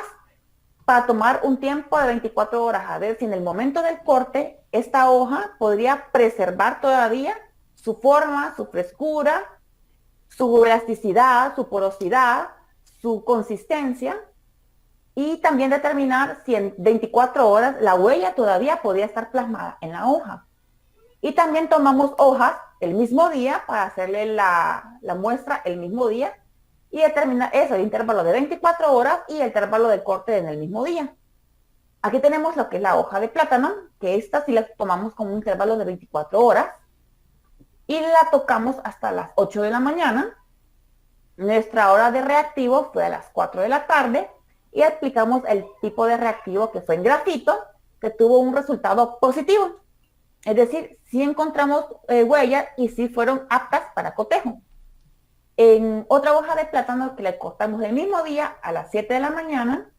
para tomar un tiempo de 24 horas, a ver si en el momento del corte esta hoja podría preservar todavía su forma, su frescura, su elasticidad, su porosidad, su consistencia. y también determinar si en 24 horas la huella todavía podía estar plasmada en la hoja. Y también tomamos hojas el mismo día para hacerle la muestra el mismo día y determinar eso, el intervalo de 24 horas y el intervalo de corte en el mismo día. Aquí tenemos lo que es la hoja de plátano, que esta sí la tomamos con un intervalo de 24 horas y la tocamos hasta las 8 de la mañana. Nuestra hora de reactivo fue a las 4 de la tarde y aplicamos el tipo de reactivo que fue en grafito, que tuvo un resultado positivo. Es decir, sí encontramos huellas y sí fueron aptas para cotejo. En otra hoja de plátano que le cortamos el mismo día a las 7 de la mañana,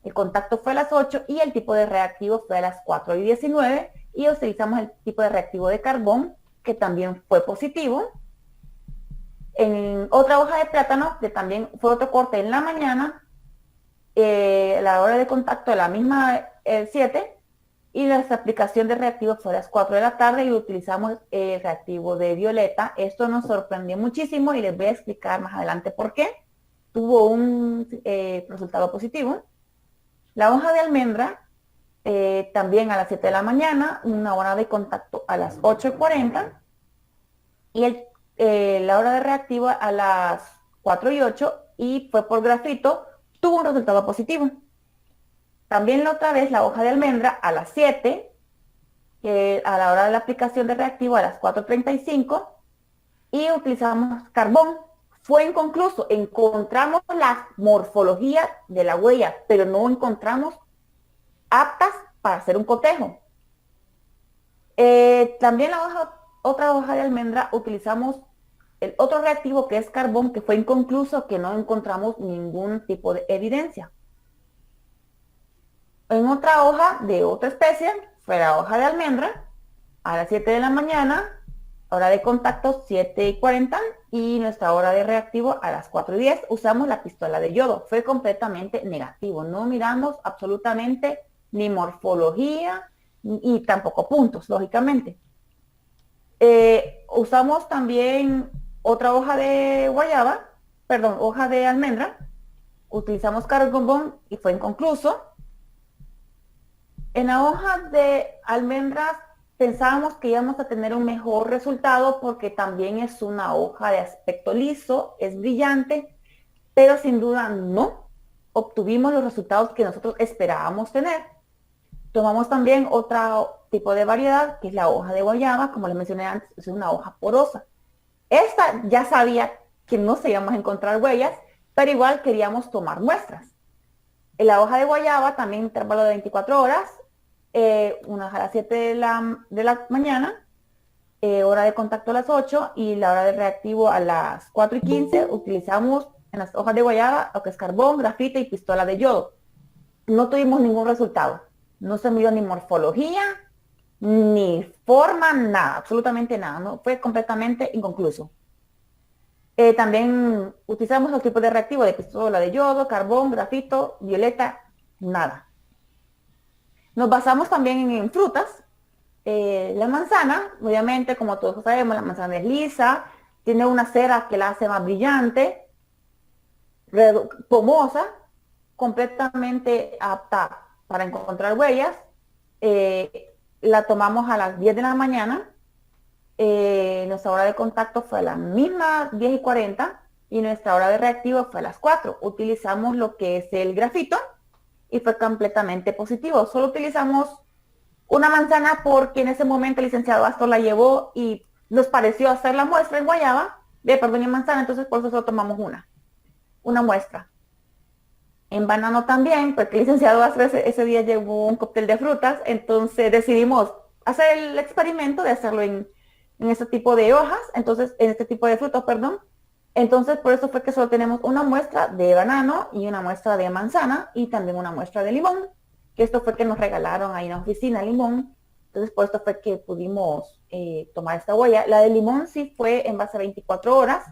el contacto fue a las 8 y el tipo de reactivo fue a las 4:19 y utilizamos el tipo de reactivo de carbón que también fue positivo. En otra hoja de plátano que también fue otro corte en la mañana, la hora de contacto de la misma 7 y la aplicación de reactivo fue a las 4 de la tarde y utilizamos el reactivo de violeta. Esto nos sorprendió muchísimo y les voy a explicar más adelante por qué. Tuvo un resultado positivo. La hoja de almendra, también a las 7 de la mañana, una hora de contacto a las 8:40 y la hora de reactivo a las 4:08 y fue por grafito, tuvo un resultado positivo. También la otra vez la hoja de almendra a las 7, a la hora de la aplicación de reactivo a las 4:35 y utilizamos carbón. Fue inconcluso, encontramos la morfología de la huella, pero no encontramos aptas para hacer un cotejo. También otra hoja de almendra utilizamos el otro reactivo que es carbón, que fue inconcluso, que no encontramos ningún tipo de evidencia. En otra hoja de otra especie, fue la hoja de almendra, a las 7 de la mañana, hora de contacto 7:40 y nuestra hora de reactivo a las 4:10. Usamos la pistola de yodo, fue completamente negativo, no miramos absolutamente ni morfología y tampoco puntos, lógicamente. Usamos también otra hoja de guayaba, perdón, hoja de almendra, utilizamos carbón y fue inconcluso. En la hoja de almendras pensábamos que íbamos a tener un mejor resultado porque también es una hoja de aspecto liso, es brillante, pero sin duda no obtuvimos los resultados que nosotros esperábamos tener. Tomamos también otro tipo de variedad, que es la hoja de guayaba, como les mencioné antes, es una hoja porosa. Esta ya sabía que no se íbamos a encontrar huellas, pero igual queríamos tomar muestras. En la hoja de guayaba también intervalo de 24 horas, una a las 7 de la mañana, hora de contacto a las 8 y la hora de reactivo a las 4:15. Utilizamos en las hojas de guayaba lo que es carbón, grafito y pistola de yodo. No tuvimos ningún resultado. No se midió ni morfología, ni forma, nada, absolutamente nada. No, fue completamente inconcluso. También utilizamos los tipos de reactivo de pistola de yodo, carbón, grafito, violeta, nada. Nos basamos también en frutas. La manzana, obviamente, como todos sabemos, la manzana es lisa, tiene una cera que la hace más brillante, pomosa, completamente apta para encontrar huellas. La tomamos a las 10 de la mañana. Nuestra hora de contacto fue a la misma 10:40 y nuestra hora de reactivo fue a las 4. Utilizamos lo que es el grafito y fue completamente positivo. Solo utilizamos una manzana porque en ese momento el licenciado Astor la llevó y nos pareció hacer la muestra en guayaba, en manzana, entonces por eso solo tomamos una muestra. En banano también, porque el licenciado Astor ese día llevó un cóctel de frutas, entonces decidimos hacer el experimento de hacerlo en este tipo de hojas, entonces en este tipo de frutos, perdón. Entonces por eso fue que solo tenemos una muestra de banano y una muestra de manzana y también una muestra de limón, que esto fue que nos regalaron ahí en la oficina, limón. Entonces por esto fue que pudimos tomar esta huella. La de limón sí fue en base a 24 horas.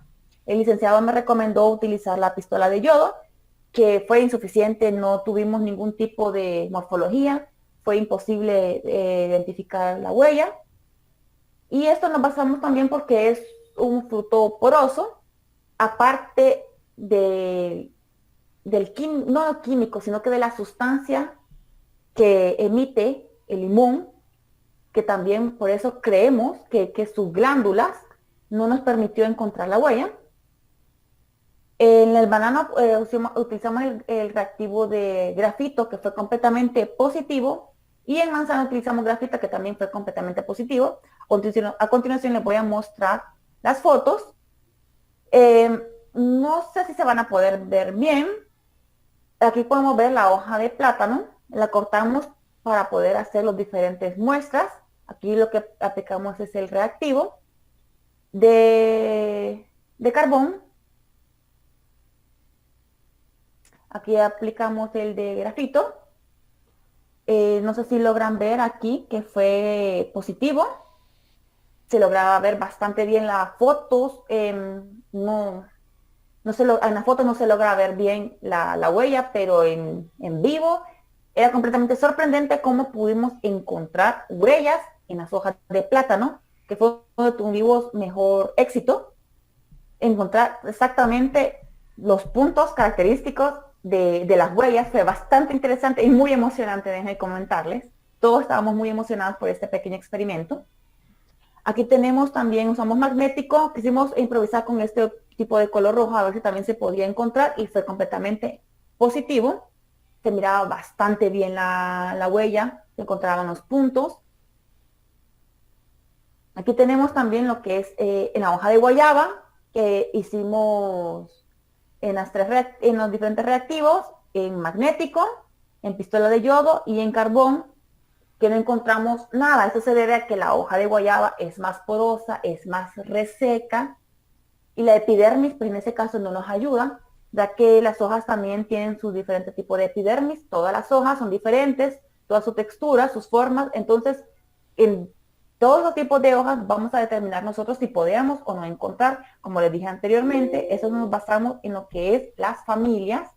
El licenciado me recomendó utilizar la pistola de yodo, que fue insuficiente, no tuvimos ningún tipo de morfología, fue imposible identificar la huella. Y esto nos basamos también porque es un fruto poroso, aparte de no químico, sino que de la sustancia que emite el limón, que también por eso creemos que sus glándulas no nos permitió encontrar la huella. En el banano utilizamos el reactivo de grafito, que fue completamente positivo, y en manzana utilizamos grafito, que también fue completamente positivo. A continuación les voy a mostrar las fotos. No sé si se van a poder ver bien. Aquí podemos ver la hoja de plátano, la cortamos para poder hacer las diferentes muestras. Aquí lo que aplicamos es el reactivo de carbón. Aquí aplicamos el de grafito. No sé si logran ver aquí que fue positivo. Se lograba ver bastante bien las fotos. En la foto no se logra ver bien la huella, pero en vivo era completamente sorprendente cómo pudimos encontrar huellas en las hojas de plátano, que fue donde tuvimos mejor éxito, encontrar exactamente los puntos característicos de las huellas. Fue bastante interesante y muy emocionante, déjenme comentarles. Todos estábamos muy emocionados por este pequeño experimento. Aquí tenemos también, usamos magnético, quisimos improvisar con este tipo de color rojo a ver si también se podía encontrar, y fue completamente positivo. Se miraba bastante bien la huella, se encontraban los puntos. Aquí tenemos también lo que es en la hoja de guayaba, que hicimos en los diferentes reactivos, en magnético, en pistola de yodo y en carbón, que no encontramos nada. Esto se debe a que la hoja de guayaba es más porosa, es más reseca, y la epidermis, pues en ese caso no nos ayuda, ya que las hojas también tienen sus diferentes tipos de epidermis. Todas las hojas son diferentes, toda su textura, sus formas. Entonces, en todos los tipos de hojas vamos a determinar nosotros si podemos o no encontrar. Como les dije anteriormente, eso nos basamos en lo que es las familias,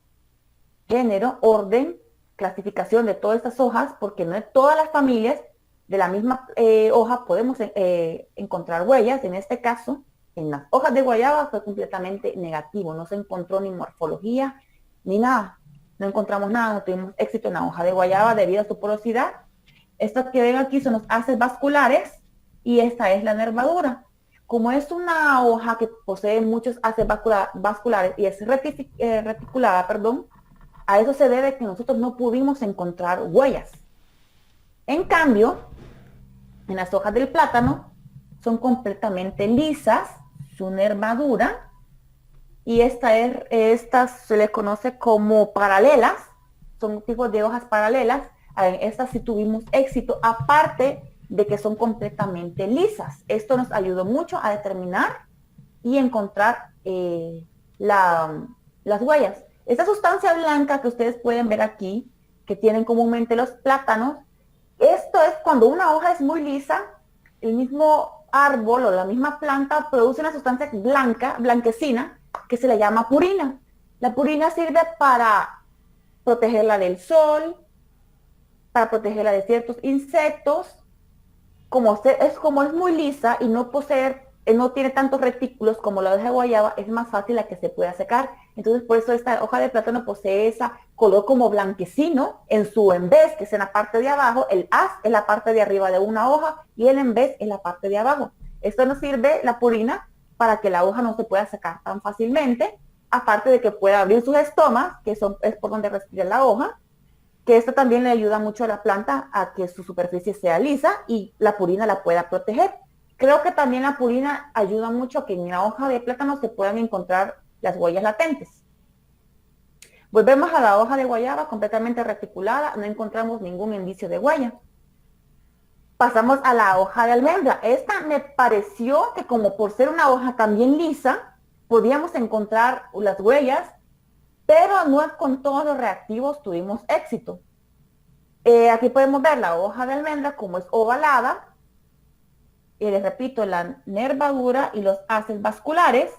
género, orden, clasificación de todas estas hojas, porque no en todas las familias de la misma hoja podemos encontrar huellas. En este caso, en las hojas de guayaba fue completamente negativo, no se encontró ni morfología ni nada, no encontramos nada, no tuvimos éxito en la hoja de guayaba debido a su porosidad. Estos que ven aquí son los haces vasculares y esta es la nervadura. Como es una hoja que posee muchos haces vasculares y es reticulada, a eso se debe que nosotros no pudimos encontrar huellas. En cambio, en las hojas del plátano son completamente lisas, su nervadura, y estas se les conoce como paralelas, son tipos de hojas paralelas. En estas sí tuvimos éxito, aparte de que son completamente lisas. Esto nos ayudó mucho a determinar y encontrar las huellas. Esta sustancia blanca que ustedes pueden ver aquí, que tienen comúnmente los plátanos, esto es cuando una hoja es muy lisa, el mismo árbol o la misma planta produce una sustancia blanca, blanquecina, que se le llama purina. La purina sirve para protegerla del sol, para protegerla de ciertos insectos. Como es muy lisa y no tiene tantos retículos como la hoja de guayaba, es más fácil la que se pueda secar. Entonces, por eso esta hoja de plátano posee ese color como blanquecino en su embés, que es en la parte de abajo. El haz es la parte de arriba de una hoja y el embés es la parte de abajo. Esto nos sirve, la purina, para que la hoja no se pueda secar tan fácilmente, aparte de que pueda abrir sus estomas, que es por donde respira la hoja, que esto también le ayuda mucho a la planta a que su superficie sea lisa y la purina la pueda proteger. Creo que también la purina ayuda mucho a que en la hoja de plátano se puedan encontrar las huellas latentes. Volvemos a la hoja de guayaba completamente reticulada, no encontramos ningún indicio de huella. Pasamos a la hoja de almendra. Esta me pareció que como por ser una hoja también lisa, podíamos encontrar las huellas, pero no con todos los reactivos tuvimos éxito. Aquí podemos ver la hoja de almendra como es ovalada. Y les repito, la nervadura y los haces vasculares.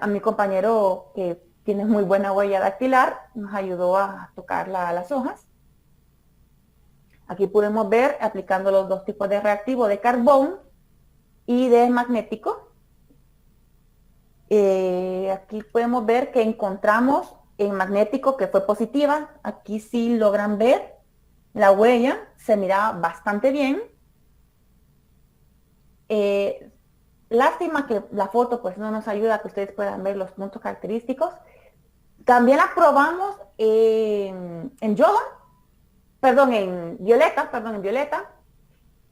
A mi compañero, que tiene muy buena huella dactilar, nos ayudó a tocar las hojas. Aquí podemos ver, aplicando los dos tipos de reactivo, de carbón y de magnético. Aquí podemos ver que encontramos en magnético que fue positiva. Aquí sí logran ver la huella, se miraba bastante bien. Lástima que la foto pues no nos ayuda a que ustedes puedan ver los puntos característicos. También la probamos en yodo, en violeta.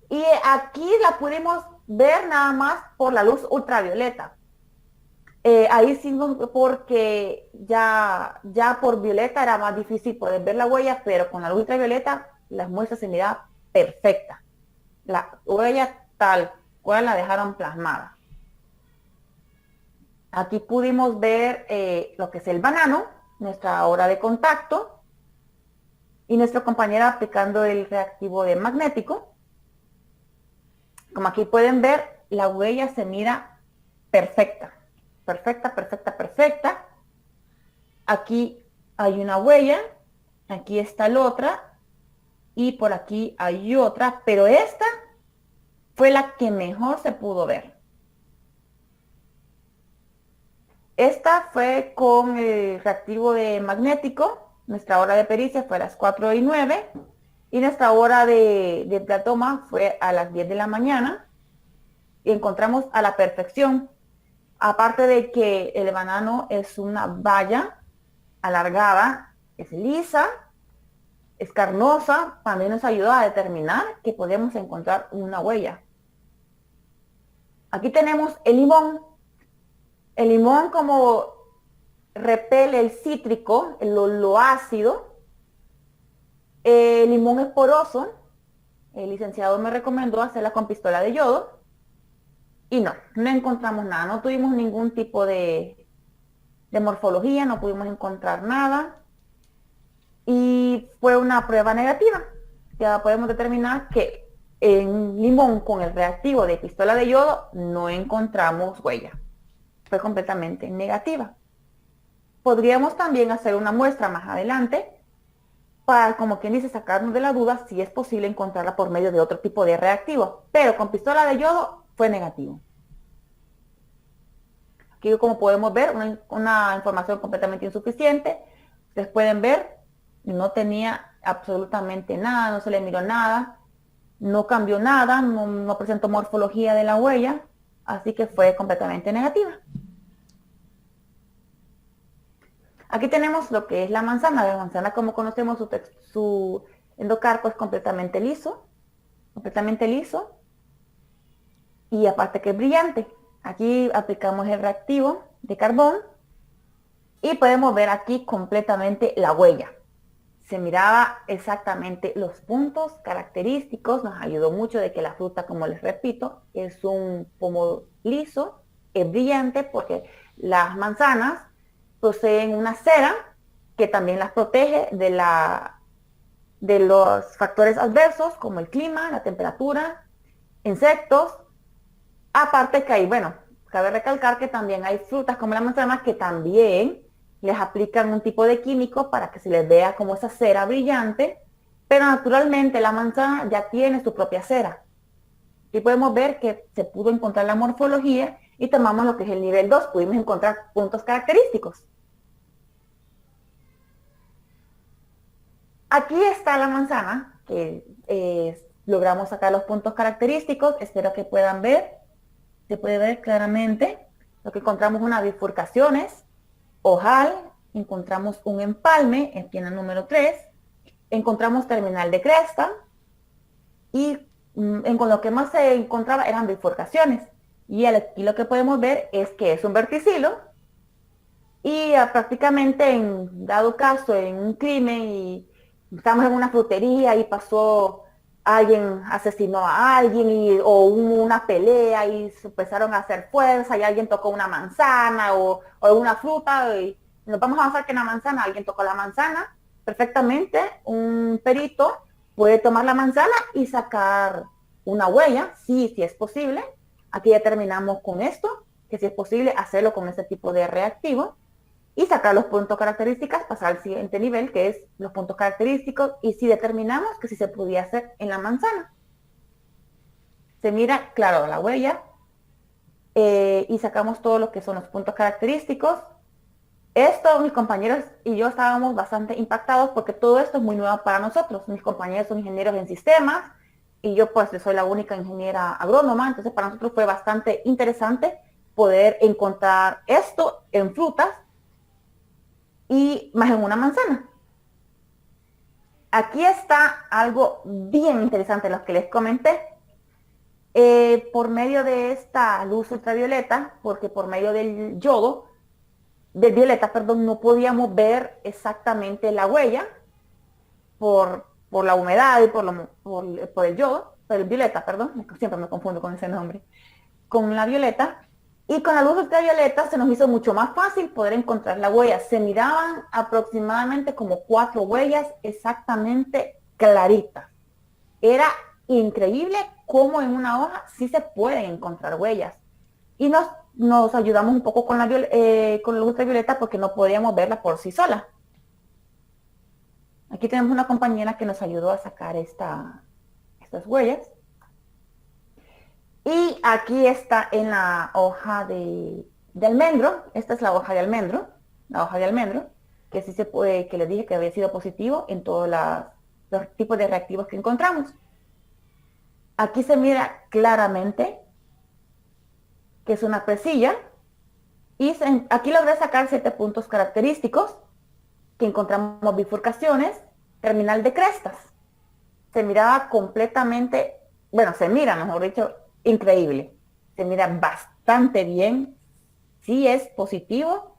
Y aquí la pudimos ver nada más por la luz ultravioleta. Ahí sí, porque ya por violeta era más difícil poder ver la huella, pero con la luz ultravioleta las muestras se miraba perfecta. La huella tal cual la dejaron plasmada. Aquí pudimos ver lo que es el banano, nuestra hora de contacto, y nuestra compañera aplicando el reactivo de magnético. Como aquí pueden ver, la huella se mira perfecta. Perfecta. Aquí hay una huella, aquí está la otra, y por aquí hay otra, pero esta fue la que mejor se pudo ver. Esta fue con el reactivo de magnético. Nuestra hora de pericia fue a las 4:09 y nuestra hora de la toma fue a las 10 de la mañana y encontramos a la perfección. Aparte de que el banano es una baya alargada, es lisa, es carnosa, también nos ayuda a determinar que podemos encontrar una huella. Aquí tenemos el limón. El limón, como repele el cítrico, lo ácido. El limón es poroso. El licenciado me recomendó hacerla con pistola de yodo. Y no encontramos nada. No tuvimos ningún tipo de morfología, no pudimos encontrar nada. Y fue una prueba negativa. Ya podemos determinar que en limón con el reactivo de pistola de yodo no encontramos huella. Fue completamente negativa. Podríamos también hacer una muestra más adelante para, como quien dice, sacarnos de la duda si es posible encontrarla por medio de otro tipo de reactivo. Pero con pistola de yodo fue negativo. Aquí, como podemos ver, una información completamente insuficiente. Ustedes pueden ver, no tenía absolutamente nada, no se le miró nada, no cambió nada, no presentó morfología de la huella, así que fue completamente negativa. Aquí tenemos lo que es la manzana. La manzana, como conocemos, su endocarpo es completamente liso, y aparte que es brillante. Aquí aplicamos el reactivo de carbón y podemos ver aquí completamente la huella. Se miraba exactamente los puntos característicos. Nos ayudó mucho de que la fruta, como les repito, es un pomo liso, es brillante porque las manzanas poseen una cera que también las protege de los factores adversos como el clima, la temperatura, insectos. Aparte que hay, cabe recalcar que también hay frutas como la manzana que también les aplican un tipo de químico para que se les vea como esa cera brillante, pero naturalmente la manzana ya tiene su propia cera. Y podemos ver que se pudo encontrar la morfología y tomamos lo que es el nivel 2, pudimos encontrar puntos característicos. Aquí está la manzana, que logramos sacar los puntos característicos, espero que puedan ver. Se puede ver claramente lo que encontramos: unas bifurcaciones, ojal, encontramos un empalme en pierna número 3, encontramos terminal de cresta y con lo que más se encontraba eran bifurcaciones. Y aquí lo que podemos ver es que es un verticilo y prácticamente en dado caso en un crimen y estamos en una frutería y pasó alguien, asesinó a alguien o hubo una pelea y se empezaron a hacer fuerza y alguien tocó una manzana o una fruta y nos vamos a basar que en la manzana alguien tocó la manzana, perfectamente un perito puede tomar la manzana y sacar una huella, sí es posible. Aquí ya terminamos con esto, que si es posible hacerlo con este tipo de reactivo y sacar los puntos característicos, pasar al siguiente nivel, que es los puntos característicos, y si determinamos que si se podía hacer en la manzana. Se mira, claro, la huella, y sacamos todo lo que son los puntos característicos. Esto, mis compañeros y yo estábamos bastante impactados porque todo esto es muy nuevo para nosotros. Mis compañeros son ingenieros en sistemas y yo pues soy la única ingeniera agrónoma, entonces para nosotros fue bastante interesante poder encontrar esto en frutas y más en una manzana. Aquí está algo bien interesante, lo que les comenté. Por medio de esta luz ultravioleta, porque por medio del yodo, del violeta, perdón, no podíamos ver exactamente la huella por la humedad y por el yodo, por el violeta, perdón, siempre me confundo con ese nombre, con la violeta. Y con la luz ultravioleta se nos hizo mucho más fácil poder encontrar la huella. Se miraban aproximadamente como 4 huellas exactamente claritas. Era increíble cómo en una hoja sí se pueden encontrar huellas. Y nos ayudamos un poco con la luz ultravioleta porque no podíamos verla por sí sola. Aquí tenemos una compañera que nos ayudó a sacar estas huellas. Y aquí está en la hoja de almendro. Esta es la hoja de almendro. La hoja de almendro, que sí se puede, que les dije que había sido positivo en todos los tipos de reactivos que encontramos. Aquí se mira claramente que es una presilla. Y aquí logré sacar 7 puntos característicos, que encontramos bifurcaciones, terminal de crestas. Se miraba completamente, bueno, se mira, mejor dicho, increíble. Se mira bastante bien. Sí es positivo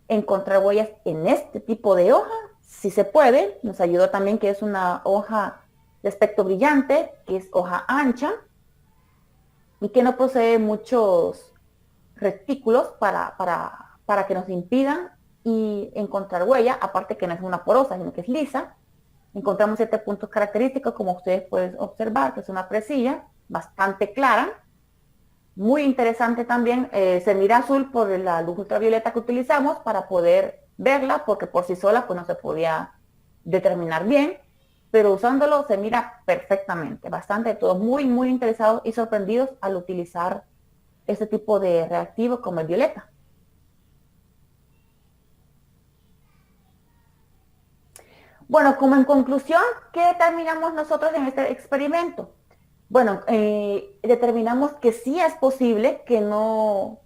encontrar huellas en este tipo de hoja. Sí se puede. Nos ayudó también que es una hoja de aspecto brillante, que es hoja ancha y que no posee muchos retículos para que nos impidan y encontrar huella, aparte que no es una porosa, sino que es lisa. Encontramos 7 puntos característicos, como ustedes pueden observar, que es una presilla bastante clara, muy interesante también. Se mira azul por la luz ultravioleta que utilizamos para poder verla, porque por sí sola pues no se podía determinar bien, pero usándolo se mira perfectamente. Bastante, todos muy, muy interesados y sorprendidos al utilizar este tipo de reactivo como el violeta. Bueno, como en conclusión, ¿qué determinamos nosotros en este experimento? Bueno, determinamos que sí es posible, que no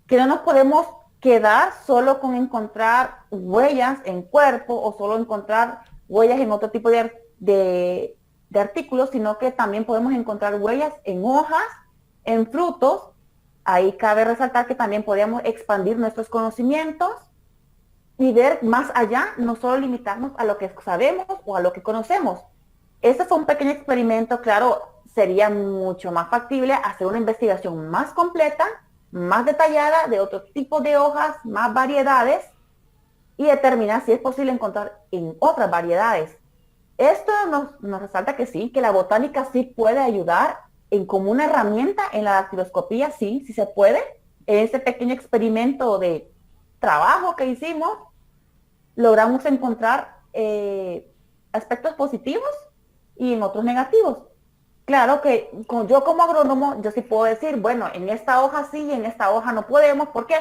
nos podemos quedar solo con encontrar huellas en cuerpo o solo encontrar huellas en otro tipo de artículos, sino que también podemos encontrar huellas en hojas, en frutos. Ahí cabe resaltar que también podríamos expandir nuestros conocimientos y ver más allá, no solo limitarnos a lo que sabemos o a lo que conocemos. Este fue un pequeño experimento, claro, sería mucho más factible hacer una investigación más completa, más detallada de otro tipo de hojas, más variedades y determinar si es posible encontrar en otras variedades. Esto nos resalta que sí, que la botánica sí puede ayudar en como una herramienta en la dactiloscopía, sí se puede. En este pequeño experimento de trabajo que hicimos, logramos encontrar aspectos positivos y en otros negativos. Claro que yo como agrónomo, yo sí puedo decir, bueno, en esta hoja sí, en esta hoja no podemos. ¿Por qué?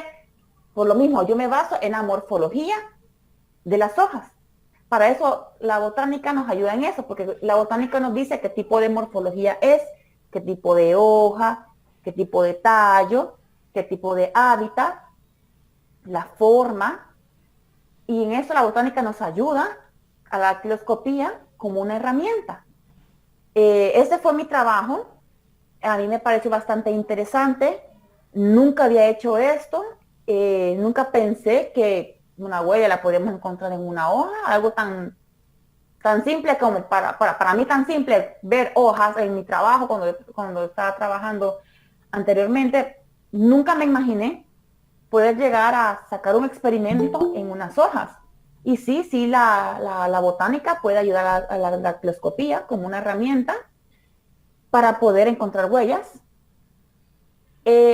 Por lo mismo, yo me baso en la morfología de las hojas. Para eso la botánica nos ayuda en eso, porque la botánica nos dice qué tipo de morfología es, qué tipo de hoja, qué tipo de tallo, qué tipo de hábitat, la forma, y en eso la botánica nos ayuda a la dactiloscopía como una herramienta. Ese fue mi trabajo, a mí me pareció bastante interesante, nunca había hecho esto, nunca pensé que una huella la podíamos encontrar en una hoja, algo tan simple como para mí tan simple ver hojas en mi trabajo cuando estaba trabajando anteriormente. Nunca me imaginé poder llegar a sacar un experimento en unas hojas. Y sí, la botánica puede ayudar a la dactiloscopía como una herramienta para poder encontrar huellas.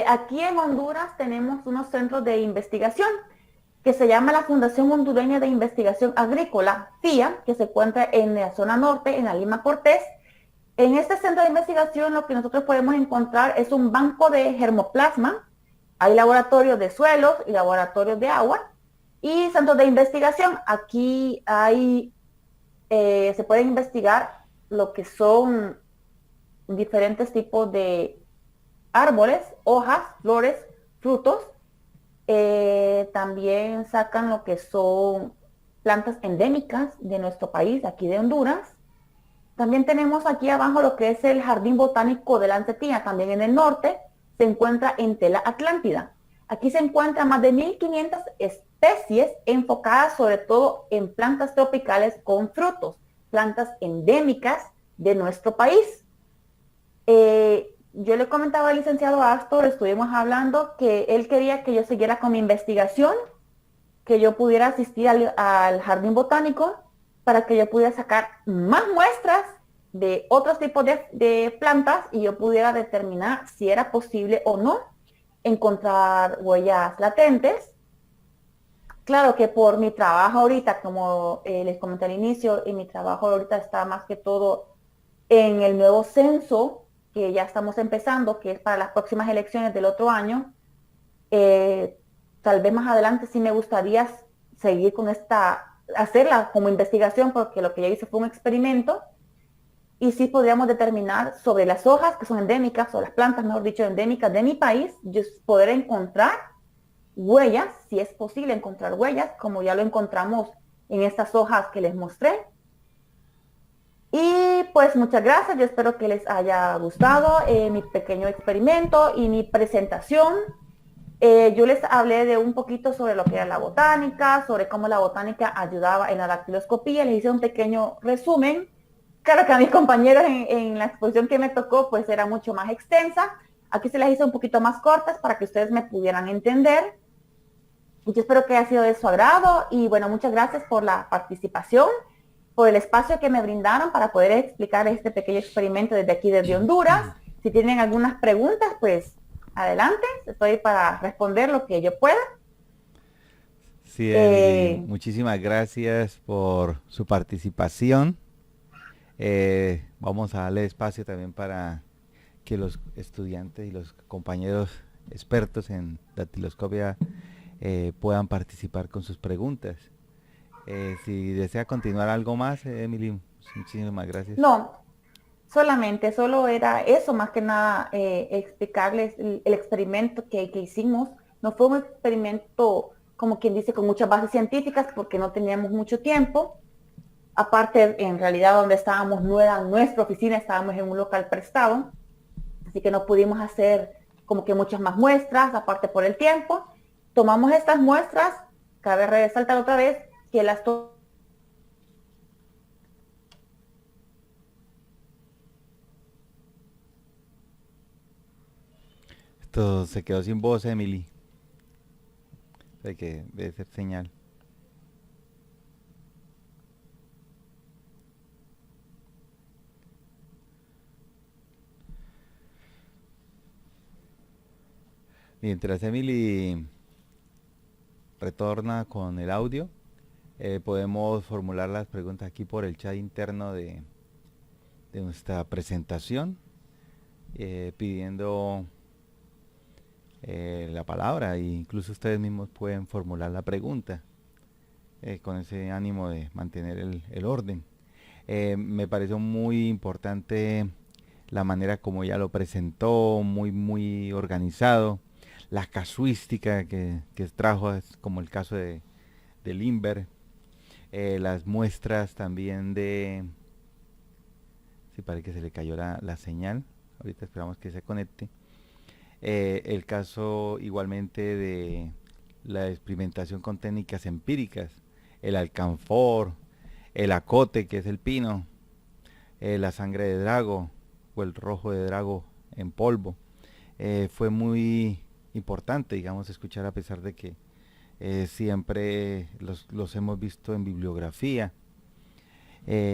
Aquí en Honduras tenemos unos centros de investigación que se llama la Fundación Hondureña de Investigación Agrícola, FIA, que se encuentra en la zona norte, en la Lima Cortés. En este centro de investigación lo que nosotros podemos encontrar es un banco de germoplasma. Hay laboratorios de suelos y laboratorios de agua. Y centros de investigación, aquí hay, se pueden investigar lo que son diferentes tipos de árboles, hojas, flores, frutos. También sacan lo que son plantas endémicas de nuestro país, aquí de Honduras. También tenemos aquí abajo lo que es el Jardín Botánico de la Ancetina, también en el norte, se encuentra en Tela Atlántida. Aquí se encuentran más de 1.500 especies enfocadas sobre todo en plantas tropicales con frutos, plantas endémicas de nuestro país. Yo le comentaba al licenciado Astor, estuvimos hablando que él quería que yo siguiera con mi investigación, que yo pudiera asistir al jardín botánico para que yo pudiera sacar más muestras de otros tipos de plantas y yo pudiera determinar si era posible o no encontrar huellas latentes. Claro que por mi trabajo ahorita, como les comenté al inicio, y mi trabajo ahorita está más que todo en el nuevo censo que ya estamos empezando, que es para las próximas elecciones del otro año. Tal vez más adelante sí me gustaría seguir con hacerla como investigación, porque lo que yo hice fue un experimento, y sí podríamos determinar sobre las hojas que son endémicas, o las plantas, mejor dicho, endémicas de mi país, yo poder encontrar huellas, si es posible encontrar huellas, como ya lo encontramos en estas hojas que les mostré. Y pues muchas gracias, yo espero que les haya gustado mi pequeño experimento y mi presentación. Yo les hablé de un poquito sobre lo que era la botánica, sobre cómo la botánica ayudaba en la dactiloscopía, les hice un pequeño resumen. Claro que a mis compañeros en la exposición que me tocó pues era mucho más extensa, aquí se las hice un poquito más cortas para que ustedes me pudieran entender. Y yo espero que haya sido de su agrado y bueno, muchas gracias por la participación, por el espacio que me brindaron para poder explicar este pequeño experimento desde aquí, desde Honduras. Si tienen algunas preguntas, pues adelante, estoy para responder lo que yo pueda. Sí, Emily, muchísimas gracias por su participación. Vamos a darle espacio también para que los estudiantes y los compañeros expertos en dactiloscopia puedan participar con sus preguntas. Si desea continuar algo más, Emily, muchísimas gracias. No, solamente, solo era eso, más que nada explicarles el experimento que hicimos. No fue un experimento, como quien dice, con muchas bases científicas, porque no teníamos mucho tiempo. Aparte, en realidad donde estábamos no era nuestra oficina, estábamos en un local prestado, así que no pudimos hacer como que muchas más muestras, aparte por el tiempo. Tomamos estas muestras, cabe resaltar otra vez, que las Esto se quedó sin voz, Emily. Hay que debe ser señal. Mientras Emily retorna con el audio, podemos formular las preguntas aquí por el chat interno de nuestra presentación, pidiendo la palabra, e incluso ustedes mismos pueden formular la pregunta con ese ánimo de mantener el orden. Me pareció muy importante la manera como ella lo presentó, muy organizado, la casuística que trajo, es como el caso de Limber, las muestras también de... Sí, parece que se le cayó la señal, ahorita esperamos que se conecte. El caso igualmente de la experimentación con técnicas empíricas, el alcanfor, el acote, que es el pino, la sangre de drago o el rojo de drago en polvo. Fue muy importante, digamos, escuchar, a pesar de que siempre los hemos visto en bibliografía.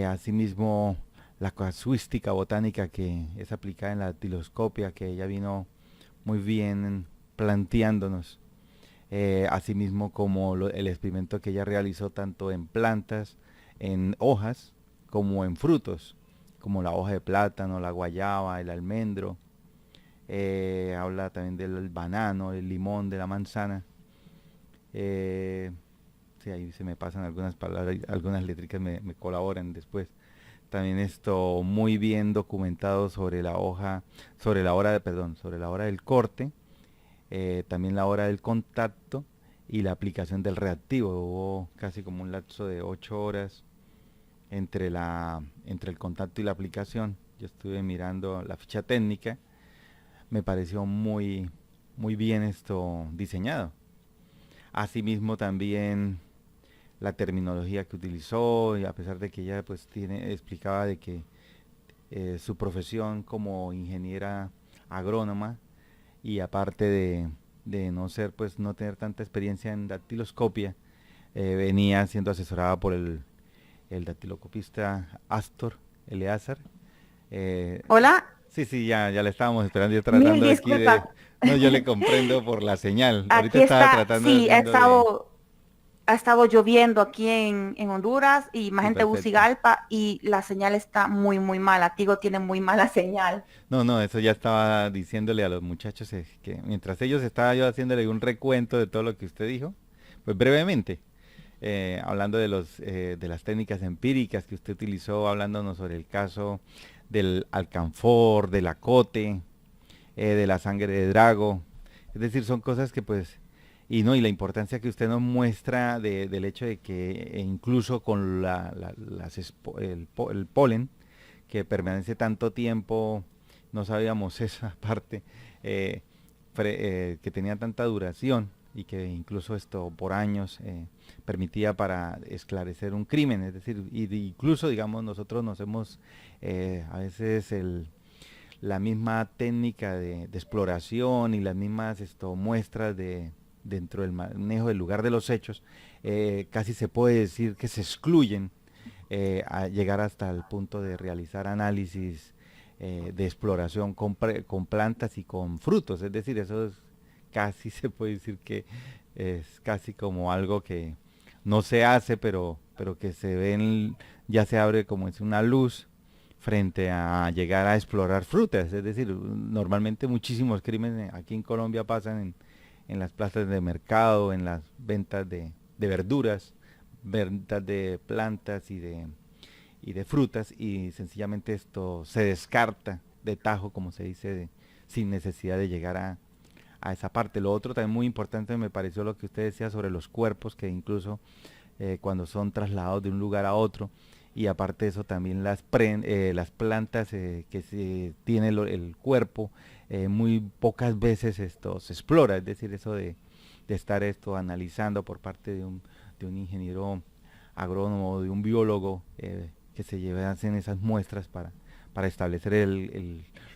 Asimismo, la casuística botánica que es aplicada en la dactiloscopia, que ella vino muy bien planteándonos. Asimismo como el experimento que ella realizó tanto en plantas, en hojas, como en frutos, como la hoja de plátano, la guayaba, el almendro. Habla también del banano, el limón, de la manzana. sí, ahí se me pasan algunas palabras, algunas letricas me colaboran después. También esto muy bien documentado sobre la hoja, sobre la hora de, perdón, sobre la hora del corte, también la hora del contacto y la aplicación del reactivo. Hubo casi como un lapso de 8 horas entre el contacto y la aplicación. Yo estuve mirando la ficha técnica, me pareció muy bien esto diseñado. Asimismo también la terminología que utilizó, y a pesar de que ella pues explicaba de que su profesión como ingeniera agrónoma, y aparte de no ser, pues no tener tanta experiencia en dactiloscopia, venía siendo asesorada por el dactiloscopista Astor Eleazar. Eh, Hola, sí, sí, ya la estábamos esperando, yo mil tratando aquí disculpas. de... No, yo le comprendo por la señal. Ahorita Aquí estaba está, tratando sí, haciendo de... ha estado lloviendo aquí en Honduras y más Sí, en perfecto. Tegucigalpa y la señal está muy, muy mala. Tigo tiene muy mala señal. No, no, eso ya estaba diciéndole a los muchachos que mientras ellos estaba yo haciéndole un recuento de todo lo que usted dijo, pues brevemente, hablando de las técnicas empíricas que usted utilizó, hablándonos sobre el caso del alcanfor, del acote, de la sangre de drago. Es decir, son cosas que pues, y no, y la importancia que usted nos muestra del hecho de que incluso con el polen que permanece tanto tiempo, no sabíamos esa parte, eh, que tenía tanta duración y que incluso esto por años permitía para esclarecer un crimen, es decir, incluso digamos nosotros nos hemos a veces la misma técnica de exploración y las mismas muestras dentro del manejo del lugar de los hechos, casi se puede decir que se excluyen a llegar hasta el punto de realizar análisis de exploración con plantas y con frutos, es decir, eso es casi se puede decir que es casi como algo que no se hace, pero que se ven, ya se abre como es una luz frente a llegar a explorar frutas. Es decir, normalmente muchísimos crímenes aquí en Colombia pasan en las plazas de mercado, en las ventas de verduras, ventas de plantas y de frutas, y sencillamente esto se descarta de tajo, como se dice, sin necesidad de llegar a esa parte. Lo otro también muy importante me pareció lo que usted decía sobre los cuerpos, que incluso cuando son trasladados de un lugar a otro, y aparte de eso también las plantas que se tiene el cuerpo, muy pocas veces esto se explora, es decir, eso de estar esto analizando por parte de un ingeniero agrónomo, de un biólogo, que se hacen esas muestras para establecer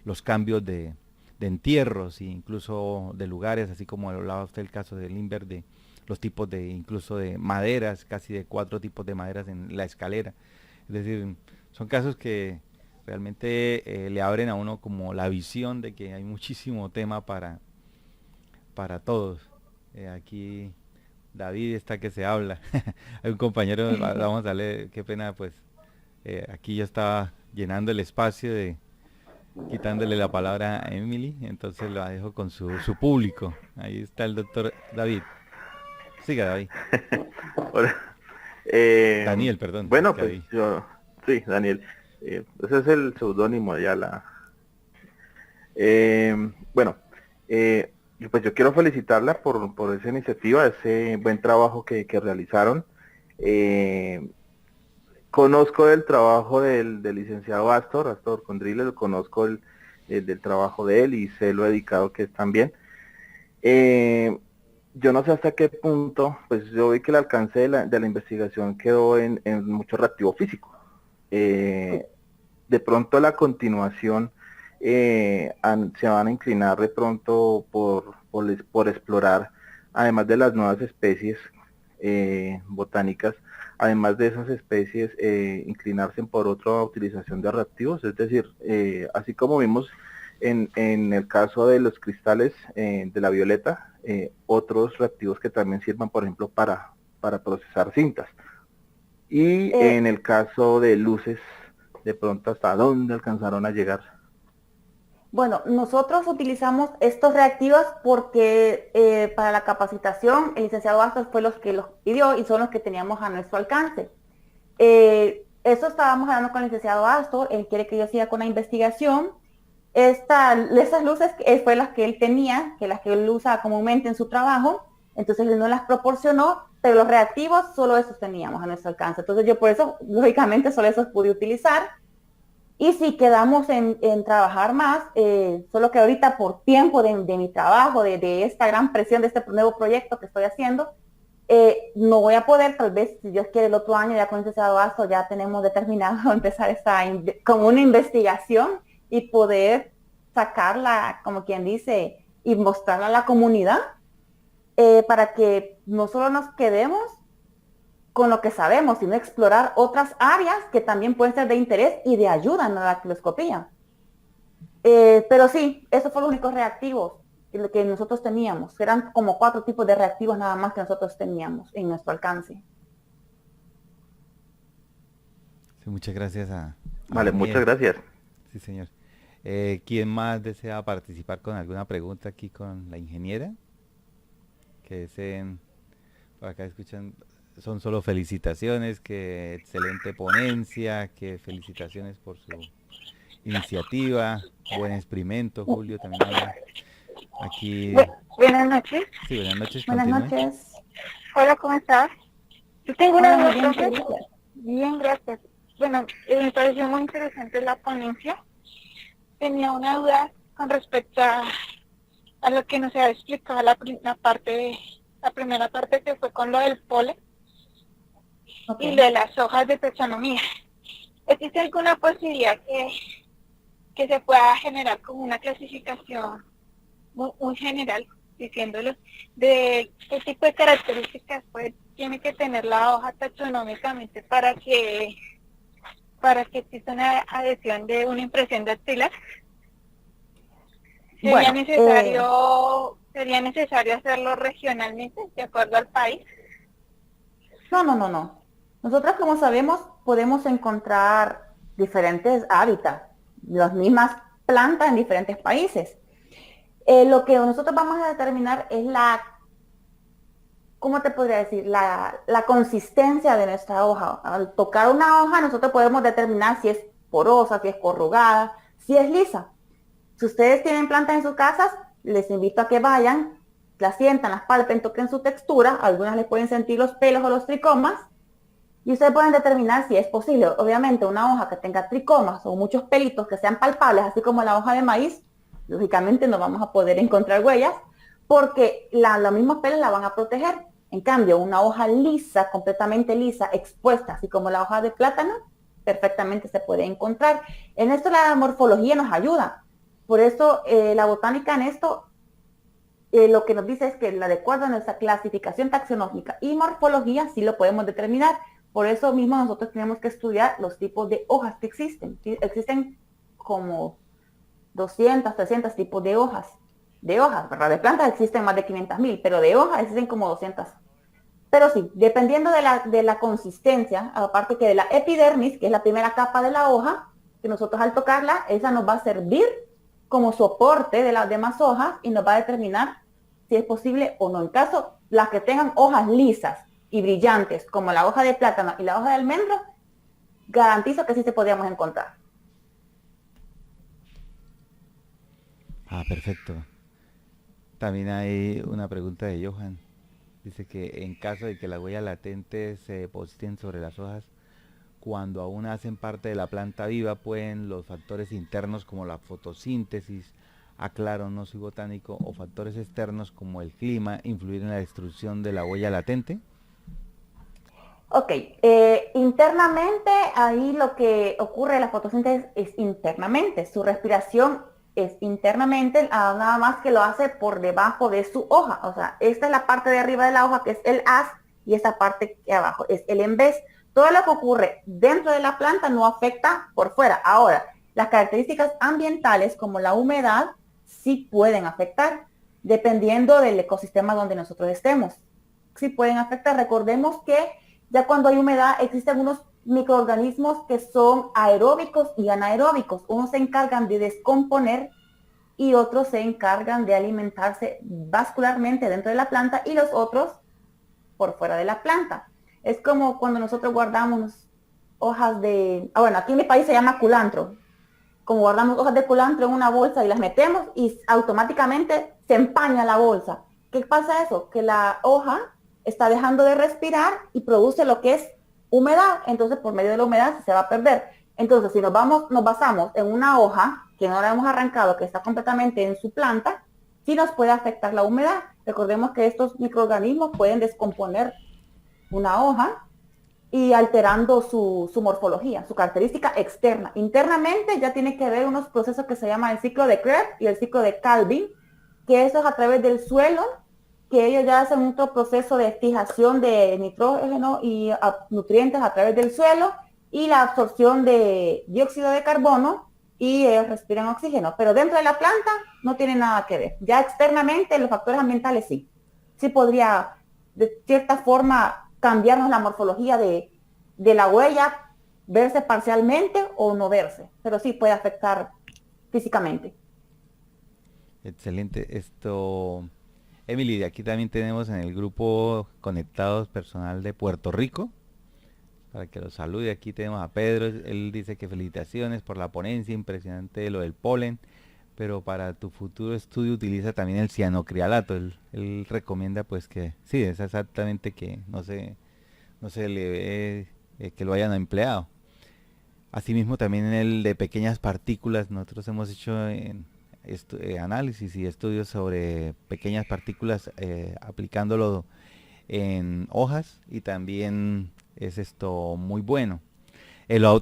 los cambios de entierros e incluso de lugares, así como hablaba usted el caso del Limber, de los tipos de incluso de maderas, casi de 4 tipos de maderas en la escalera. Es decir, son casos que realmente le abren a uno como la visión de que hay muchísimo tema para todos. Aquí David está que se habla. Hay un compañero, vamos a leer, qué pena, pues aquí yo estaba llenando el espacio quitándole la palabra a Emily, entonces la dejo con su público. Ahí está el doctor David. Siga, David. Hola. Daniel, perdón, es Bueno, que pues ahí. yo, sí, Daniel. Ese es el seudónimo de Ayala. Bueno, pues yo quiero felicitarla por esa iniciativa, ese buen trabajo que realizaron. Eh, Conozco el trabajo del licenciado Astor Condrile, conozco del trabajo de él y sé lo dedicado que es también. Yo no sé hasta qué punto, pues yo vi que el alcance de la investigación quedó en mucho reactivo físico. De pronto la continuación se van a inclinar de pronto por explorar, además de las nuevas especies botánicas, además de esas especies, inclinarse por otra utilización de reactivos, es decir, así como vimos en el caso de los cristales de la violeta, otros reactivos que también sirvan, por ejemplo, para procesar cintas. Y Eh, en el caso de luces, de pronto hasta dónde alcanzaron a llegar. Bueno, nosotros utilizamos estos reactivos porque para la capacitación el licenciado Bastos fue los que los pidió y son los que teníamos a nuestro alcance. Eso estábamos hablando con el licenciado Bastos, él quiere que yo siga con la investigación. Esas luces fue las que él tenía, que las que él usa comúnmente en su trabajo, entonces él no las proporcionó, pero los reactivos solo esos teníamos a nuestro alcance. Entonces yo por eso, lógicamente, solo esos pude utilizar. Y si quedamos en trabajar más, solo que ahorita por tiempo de mi trabajo, de esta gran presión de este nuevo proyecto que estoy haciendo, no voy a poder, tal vez, si Dios quiere, el otro año ya con el licenciado Basto ya tenemos determinado empezar como una investigación y poder sacarla, como quien dice, y mostrarla a la comunidad, para que no solo nos quedemos con lo que sabemos, sino explorar otras áreas que también pueden ser de interés y de ayuda en la dactiloscopía. Pero sí, esos fueron los únicos reactivos que nosotros teníamos. Eran como 4 tipos de reactivos nada más que nosotros teníamos en nuestro alcance. Sí, muchas gracias Vale, muchas gracias. Sí, señor. ¿Quién más desea participar con alguna pregunta aquí con la ingeniera? Que deseen, por acá escuchan, son solo felicitaciones, que excelente ponencia, que felicitaciones por su iniciativa, buen experimento, Julio también habla aquí. Buenas noches. Sí, buenas noches, Buenas continúe. noches. Hola, ¿cómo estás? Yo tengo una Hola, muy duda. bien, gracias. Bien, gracias. Bueno, me pareció muy interesante la ponencia. Tenía una duda con respecto a lo que nos había explicado la primera parte que fue con lo del polen y lo de las hojas de taxonomía. ¿Existe alguna posibilidad que se pueda generar como una clasificación muy general, diciéndolo, de qué tipo de características tiene que tener la hoja taxonómicamente para que exista una adhesión de una impresión dactilar? ¿Sería necesario hacerlo regionalmente, de acuerdo al país? No. Nosotros, como sabemos, podemos encontrar diferentes hábitats, las mismas plantas en diferentes países. Lo que nosotros vamos a determinar es ¿cómo te podría decir? La consistencia de nuestra hoja. Al tocar una hoja, nosotros podemos determinar si es porosa, si es corrugada, si es lisa. Si ustedes tienen plantas en sus casas, les invito a que vayan, las sientan, las palpen, toquen su textura. Algunas les pueden sentir los pelos o los tricomas. Y ustedes pueden determinar si es posible. Obviamente, una hoja que tenga tricomas o muchos pelitos que sean palpables, así como la hoja de maíz, lógicamente no vamos a poder encontrar huellas, porque los mismos pelos la van a proteger. En cambio, una hoja lisa, completamente lisa, expuesta, así como la hoja de plátano, perfectamente se puede encontrar. En esto la morfología nos ayuda. Por eso la botánica en esto lo que nos dice es que de acuerdo a nuestra clasificación taxonómica y morfología sí lo podemos determinar. Por eso mismo nosotros tenemos que estudiar los tipos de hojas que existen. ¿Sí? Existen como 200, 300 tipos de hojas. ¿Verdad? De plantas existen más de 500,000, pero de hojas existen como 200. Pero sí, dependiendo de la consistencia, aparte que de la epidermis, que es la primera capa de la hoja, que nosotros al tocarla, esa nos va a servir como soporte de las demás hojas y nos va a determinar si es posible o no. En caso, las que tengan hojas lisas y brillantes, como la hoja de plátano y la hoja de almendro, garantizo que sí se podríamos encontrar. Perfecto. También hay una pregunta de Johan. Dice que en caso de que las huellas latentes se depositen sobre las hojas, cuando aún hacen parte de la planta viva, pueden los factores internos como la fotosíntesis, aclaro, no soy botánico, o factores externos como el clima, influir en la destrucción de la huella latente. Ok, internamente ahí lo que ocurre en la fotosíntesis es internamente, su respiración es internamente, nada más que lo hace por debajo de su hoja. O sea, esta es la parte de arriba de la hoja que es el haz y esta parte de abajo es el embés. Todo lo que ocurre dentro de la planta no afecta por fuera. Ahora, las características ambientales como la humedad sí pueden afectar, dependiendo del ecosistema donde nosotros estemos. Sí pueden afectar. Recordemos que ya cuando hay humedad existen unos microorganismos que son aeróbicos y anaeróbicos. Unos se encargan de descomponer y otros se encargan de alimentarse vascularmente dentro de la planta y los otros por fuera de la planta. Es como cuando nosotros guardamos hojas de, bueno, aquí en mi país se llama culantro, como guardamos hojas de culantro en una bolsa y las metemos y automáticamente se empaña la bolsa. ¿Qué pasa eso? Que la hoja está dejando de respirar y produce lo que es humedad, entonces por medio de la humedad se va a perder. Entonces, si nos basamos en una hoja que no la hemos arrancado, que está completamente en su planta, sí nos puede afectar la humedad. Recordemos que estos microorganismos pueden descomponer una hoja y alterando su morfología, su característica externa. Internamente ya tiene que ver unos procesos que se llaman el ciclo de Krebs y el ciclo de Calvin, que eso es a través del suelo, que ellos ya hacen otro proceso de fijación de nitrógeno y nutrientes a través del suelo y la absorción de dióxido de carbono y ellos respiran oxígeno. Pero dentro de la planta no tiene nada que ver. Ya externamente los factores ambientales sí. Sí podría de cierta forma cambiarnos la morfología de la huella, verse parcialmente o no verse, pero sí puede afectar físicamente. Excelente. Emily, de aquí también tenemos en el grupo Conectados personal de Puerto Rico, para que los salude. Aquí tenemos a Pedro, él dice que felicitaciones por la ponencia, impresionante lo del polen, pero para tu futuro estudio utiliza también el cianocrialato. Él recomienda pues que, sí, es exactamente que no se le ve que lo hayan empleado. Asimismo también en el de pequeñas partículas, nosotros hemos hecho análisis y estudios sobre pequeñas partículas aplicándolo en hojas y también es muy bueno.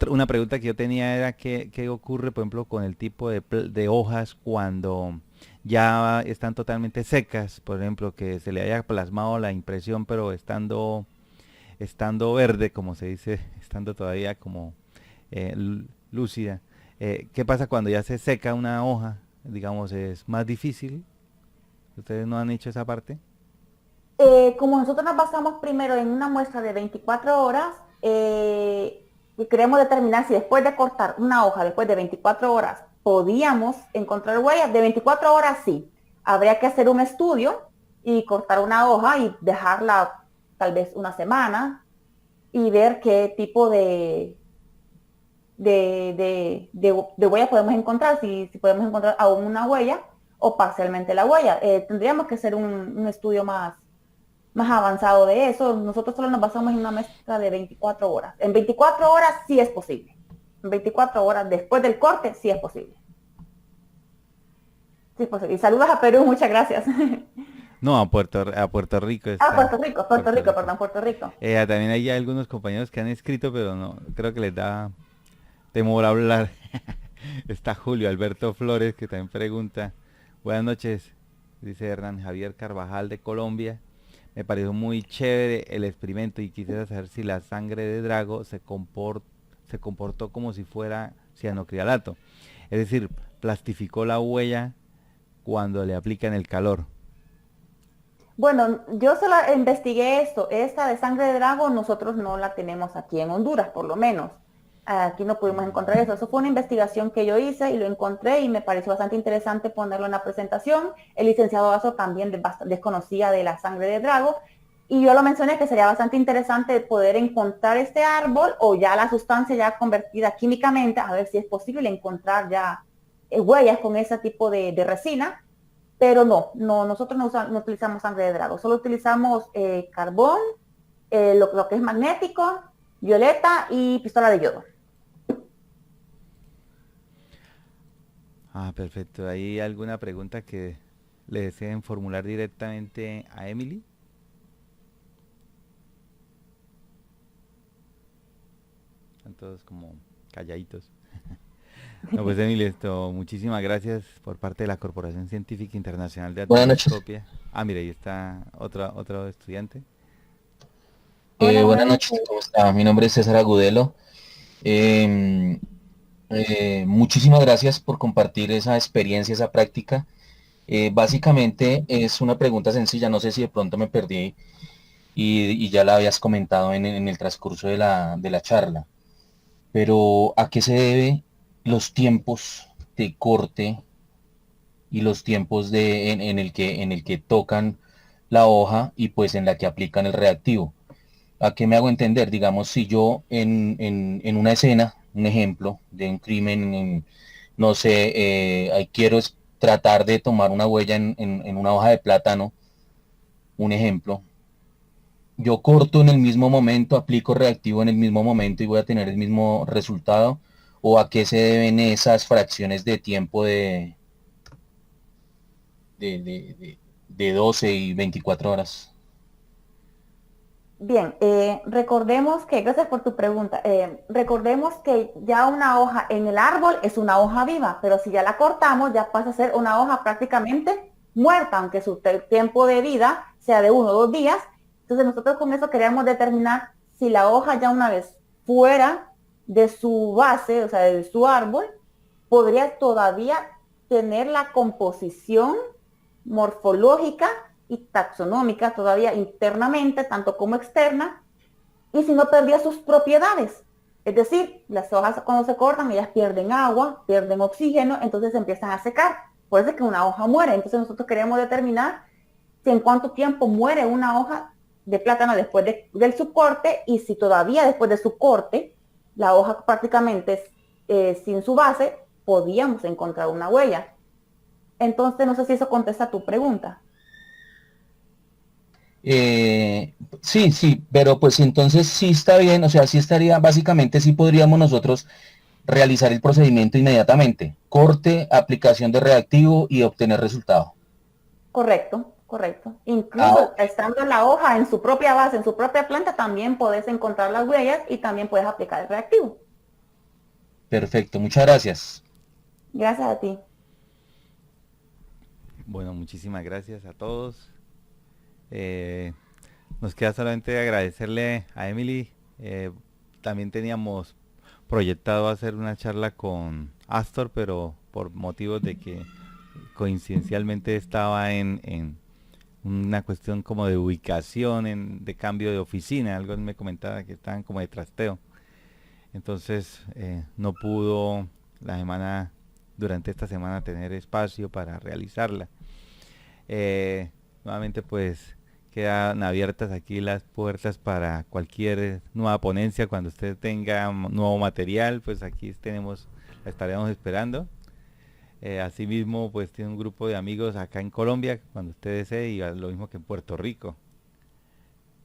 Una pregunta que yo tenía era qué ocurre, por ejemplo, con el tipo de hojas cuando ya están totalmente secas, por ejemplo, que se le haya plasmado la impresión, pero estando verde, como se dice, estando todavía como lúcida. ¿Qué pasa cuando ya se seca una hoja? Digamos, es más difícil. ¿Ustedes no han hecho esa parte? Como nosotros nos basamos primero en una muestra de 24 horas, y queremos determinar si después de cortar una hoja, después de 24 horas, podíamos encontrar huellas. De 24 horas sí. Habría que hacer un estudio y cortar una hoja y dejarla tal vez una semana y ver qué tipo de huella podemos encontrar, si podemos encontrar aún una huella o parcialmente la huella. Tendríamos que hacer un estudio más avanzado de eso. Nosotros solo nos basamos en una muestra de 24 horas. En 24 horas sí es posible. En 24 horas después del corte sí es posible. Sí es posible. Y saludos a Perú, muchas gracias. No, a Puerto Rico está. Puerto Rico, perdón, Puerto Rico. También hay algunos compañeros que han escrito, pero no, creo que les da temor hablar. Está Julio Alberto Flores, que también pregunta. Buenas noches, dice Hernán Javier Carvajal de Colombia. Me pareció muy chévere el experimento y quisiera saber si la sangre de Drago se comportó como si fuera cianocrialato. Es decir, plastificó la huella cuando le aplican el calor. Bueno, yo solo investigué esto. Esta de sangre de Drago nosotros no la tenemos aquí en Honduras, por lo menos. Aquí no pudimos encontrar eso. Eso fue una investigación que yo hice y lo encontré y me pareció bastante interesante ponerlo en la presentación. El licenciado Vaso también desconocía de la sangre de Drago y yo lo mencioné que sería bastante interesante poder encontrar este árbol o ya la sustancia ya convertida químicamente, a ver si es posible encontrar ya huellas con ese tipo de resina, pero no, nosotros no utilizamos sangre de Drago, solo utilizamos carbón, lo que es magnético, violeta y pistola de yodo. Perfecto. ¿Hay alguna pregunta que le deseen formular directamente a Emily? Están todos como calladitos. No, pues Emily, muchísimas gracias por parte de la Corporación Científica Internacional de Atmoscopia. Mira, ahí está otro estudiante. Hola, Buenas noches, ¿cómo está? Mi nombre es César Agudelo. Muchísimas gracias por compartir esa experiencia, esa práctica. Básicamente es una pregunta sencilla, no sé si de pronto me perdí y ya la habías comentado en el transcurso de la charla, pero ¿a qué se debe los tiempos de corte y los tiempos en el que tocan la hoja y pues en la que aplican el reactivo. ¿A qué me hago entender? Digamos, si yo en una escena, un ejemplo de un crimen, no sé, ahí quiero tratar de tomar una huella en una hoja de plátano, un ejemplo, yo corto en el mismo momento, aplico reactivo en el mismo momento y voy a tener el mismo resultado, o a qué se deben esas fracciones de tiempo de 12 y 24 horas. Bien, recordemos que, gracias por tu pregunta, recordemos que ya una hoja en el árbol es una hoja viva, pero si ya la cortamos ya pasa a ser una hoja prácticamente muerta, aunque su tiempo de vida sea de 1 o 2 días. Entonces nosotros con eso queríamos determinar si la hoja ya una vez fuera de su base, o sea, de su árbol, podría todavía tener la composición morfológica y taxonómica todavía internamente, tanto como externa, y si no perdía sus propiedades. Es decir, las hojas cuando se cortan, ellas pierden agua, pierden oxígeno, entonces empiezan a secar. Por eso es que una hoja muere. Entonces nosotros queremos determinar si en cuánto tiempo muere una hoja de plátano después del su corte, y si todavía después de su corte, la hoja prácticamente sin su base, podíamos encontrar una huella. Entonces no sé si eso contesta tu pregunta. Sí, sí, pero pues entonces sí está bien, o sea, sí estaría, básicamente sí podríamos nosotros realizar el procedimiento inmediatamente, corte, aplicación de reactivo y obtener resultado. Correcto, correcto. Ah, Incluso estando la hoja en su propia base, en su propia planta, también puedes encontrar las huellas y también puedes aplicar el reactivo. perfecto, muchas gracias. Gracias a ti. Bueno, muchísimas gracias a todos. Eh, Nos queda solamente agradecerle a Emily. También teníamos proyectado hacer una charla con Astor, pero por motivos de que coincidencialmente estaba en una cuestión como de ubicación, de cambio de oficina, algo me comentaba que estaban como de trasteo. Entonces no pudo durante esta semana tener espacio para realizarla. Nuevamente pues quedan abiertas aquí las puertas para cualquier nueva ponencia. Cuando usted tenga nuevo material, pues aquí la estaremos esperando. Asimismo, pues tiene un grupo de amigos acá en Colombia, cuando usted desee, y lo mismo que en Puerto Rico.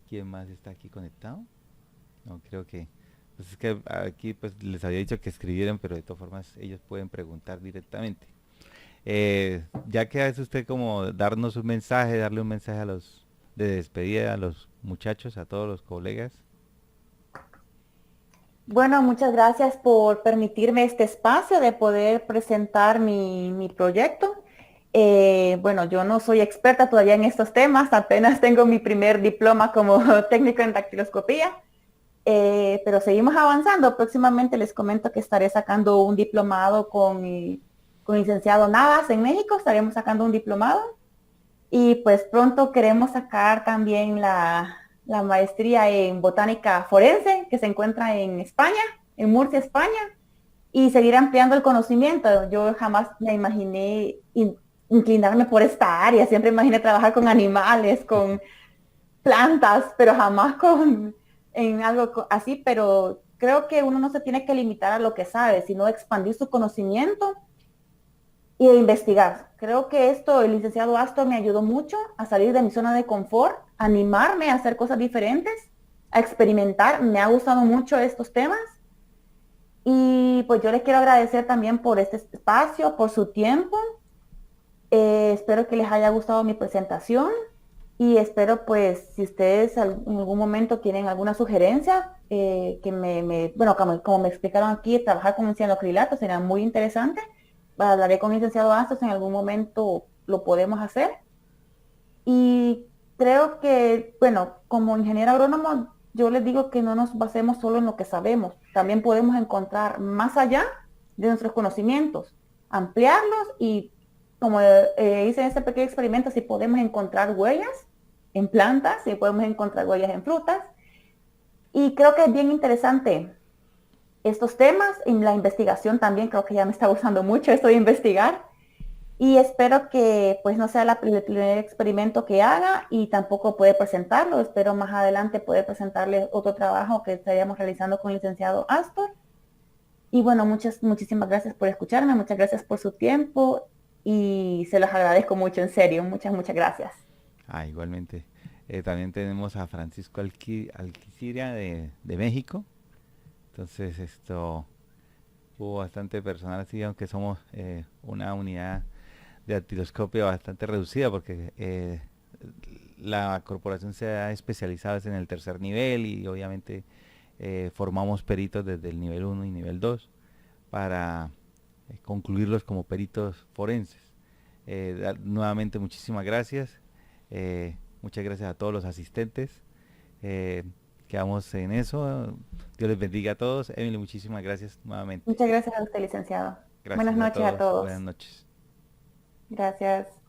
¿Quién más está aquí conectado? No, creo que... Pues es que aquí pues les había dicho que escribieran, pero de todas formas ellos pueden preguntar directamente. Ya que hace usted como darnos un mensaje, darle un mensaje de despedida a los muchachos, a todos los colegas. Bueno, muchas gracias por permitirme este espacio de poder presentar mi proyecto. Bueno, yo no soy experta todavía en estos temas, apenas tengo mi primer diploma como técnico en dactiloscopía, pero seguimos avanzando. Próximamente les comento que estaré sacando un diplomado con licenciado Navas en México, estaremos sacando un diplomado. Y pues pronto queremos sacar también la maestría en botánica forense, que se encuentra en España, en Murcia, España, y seguir ampliando el conocimiento. Yo jamás me imaginé inclinarme por esta área, siempre imaginé trabajar con animales, con plantas, pero jamás en algo así, pero creo que uno no se tiene que limitar a lo que sabe, sino expandir su conocimiento y de investigar. Creo que esto, el licenciado Astor me ayudó mucho a salir de mi zona de confort, a animarme a hacer cosas diferentes, a experimentar. Me ha gustado mucho estos temas. Y pues yo les quiero agradecer también por este espacio, por su tiempo. Espero que les haya gustado mi presentación y espero pues si ustedes en algún momento tienen alguna sugerencia, bueno, como me explicaron aquí, trabajar con cianocrilato será muy interesante. Hablaré con el licenciado Astos, en algún momento lo podemos hacer. Y creo que, bueno, como ingeniero agrónomo, yo les digo que no nos basemos solo en lo que sabemos. También podemos encontrar más allá de nuestros conocimientos, ampliarlos y, como hice en este pequeño experimento, si podemos encontrar huellas en plantas, si podemos encontrar huellas en frutas. Y creo que es bien interesante estos temas. En la investigación también creo que ya me está gustando mucho esto de investigar, Y espero que pues no sea el primer experimento que haga y tampoco puede presentarlo. Espero más adelante poder presentarle otro trabajo que estaríamos realizando con el licenciado Astor. Y bueno, muchísimas gracias por escucharme, muchas gracias por su tiempo y se los agradezco mucho, en serio, muchas gracias. Igualmente. También tenemos a Francisco Alquiciria de México. Entonces esto hubo bastante personal, así aunque somos una unidad de dactiloscopio bastante reducida porque la corporación se ha especializado en el tercer nivel y obviamente formamos peritos desde el nivel 1 y nivel 2 para concluirlos como peritos forenses. Nuevamente muchísimas gracias. Muchas gracias a todos los asistentes. Quedamos en eso. Dios les bendiga a todos. Emily, muchísimas gracias nuevamente. Muchas gracias a usted, licenciado. Gracias Buenas noches a todos. Buenas noches. Gracias.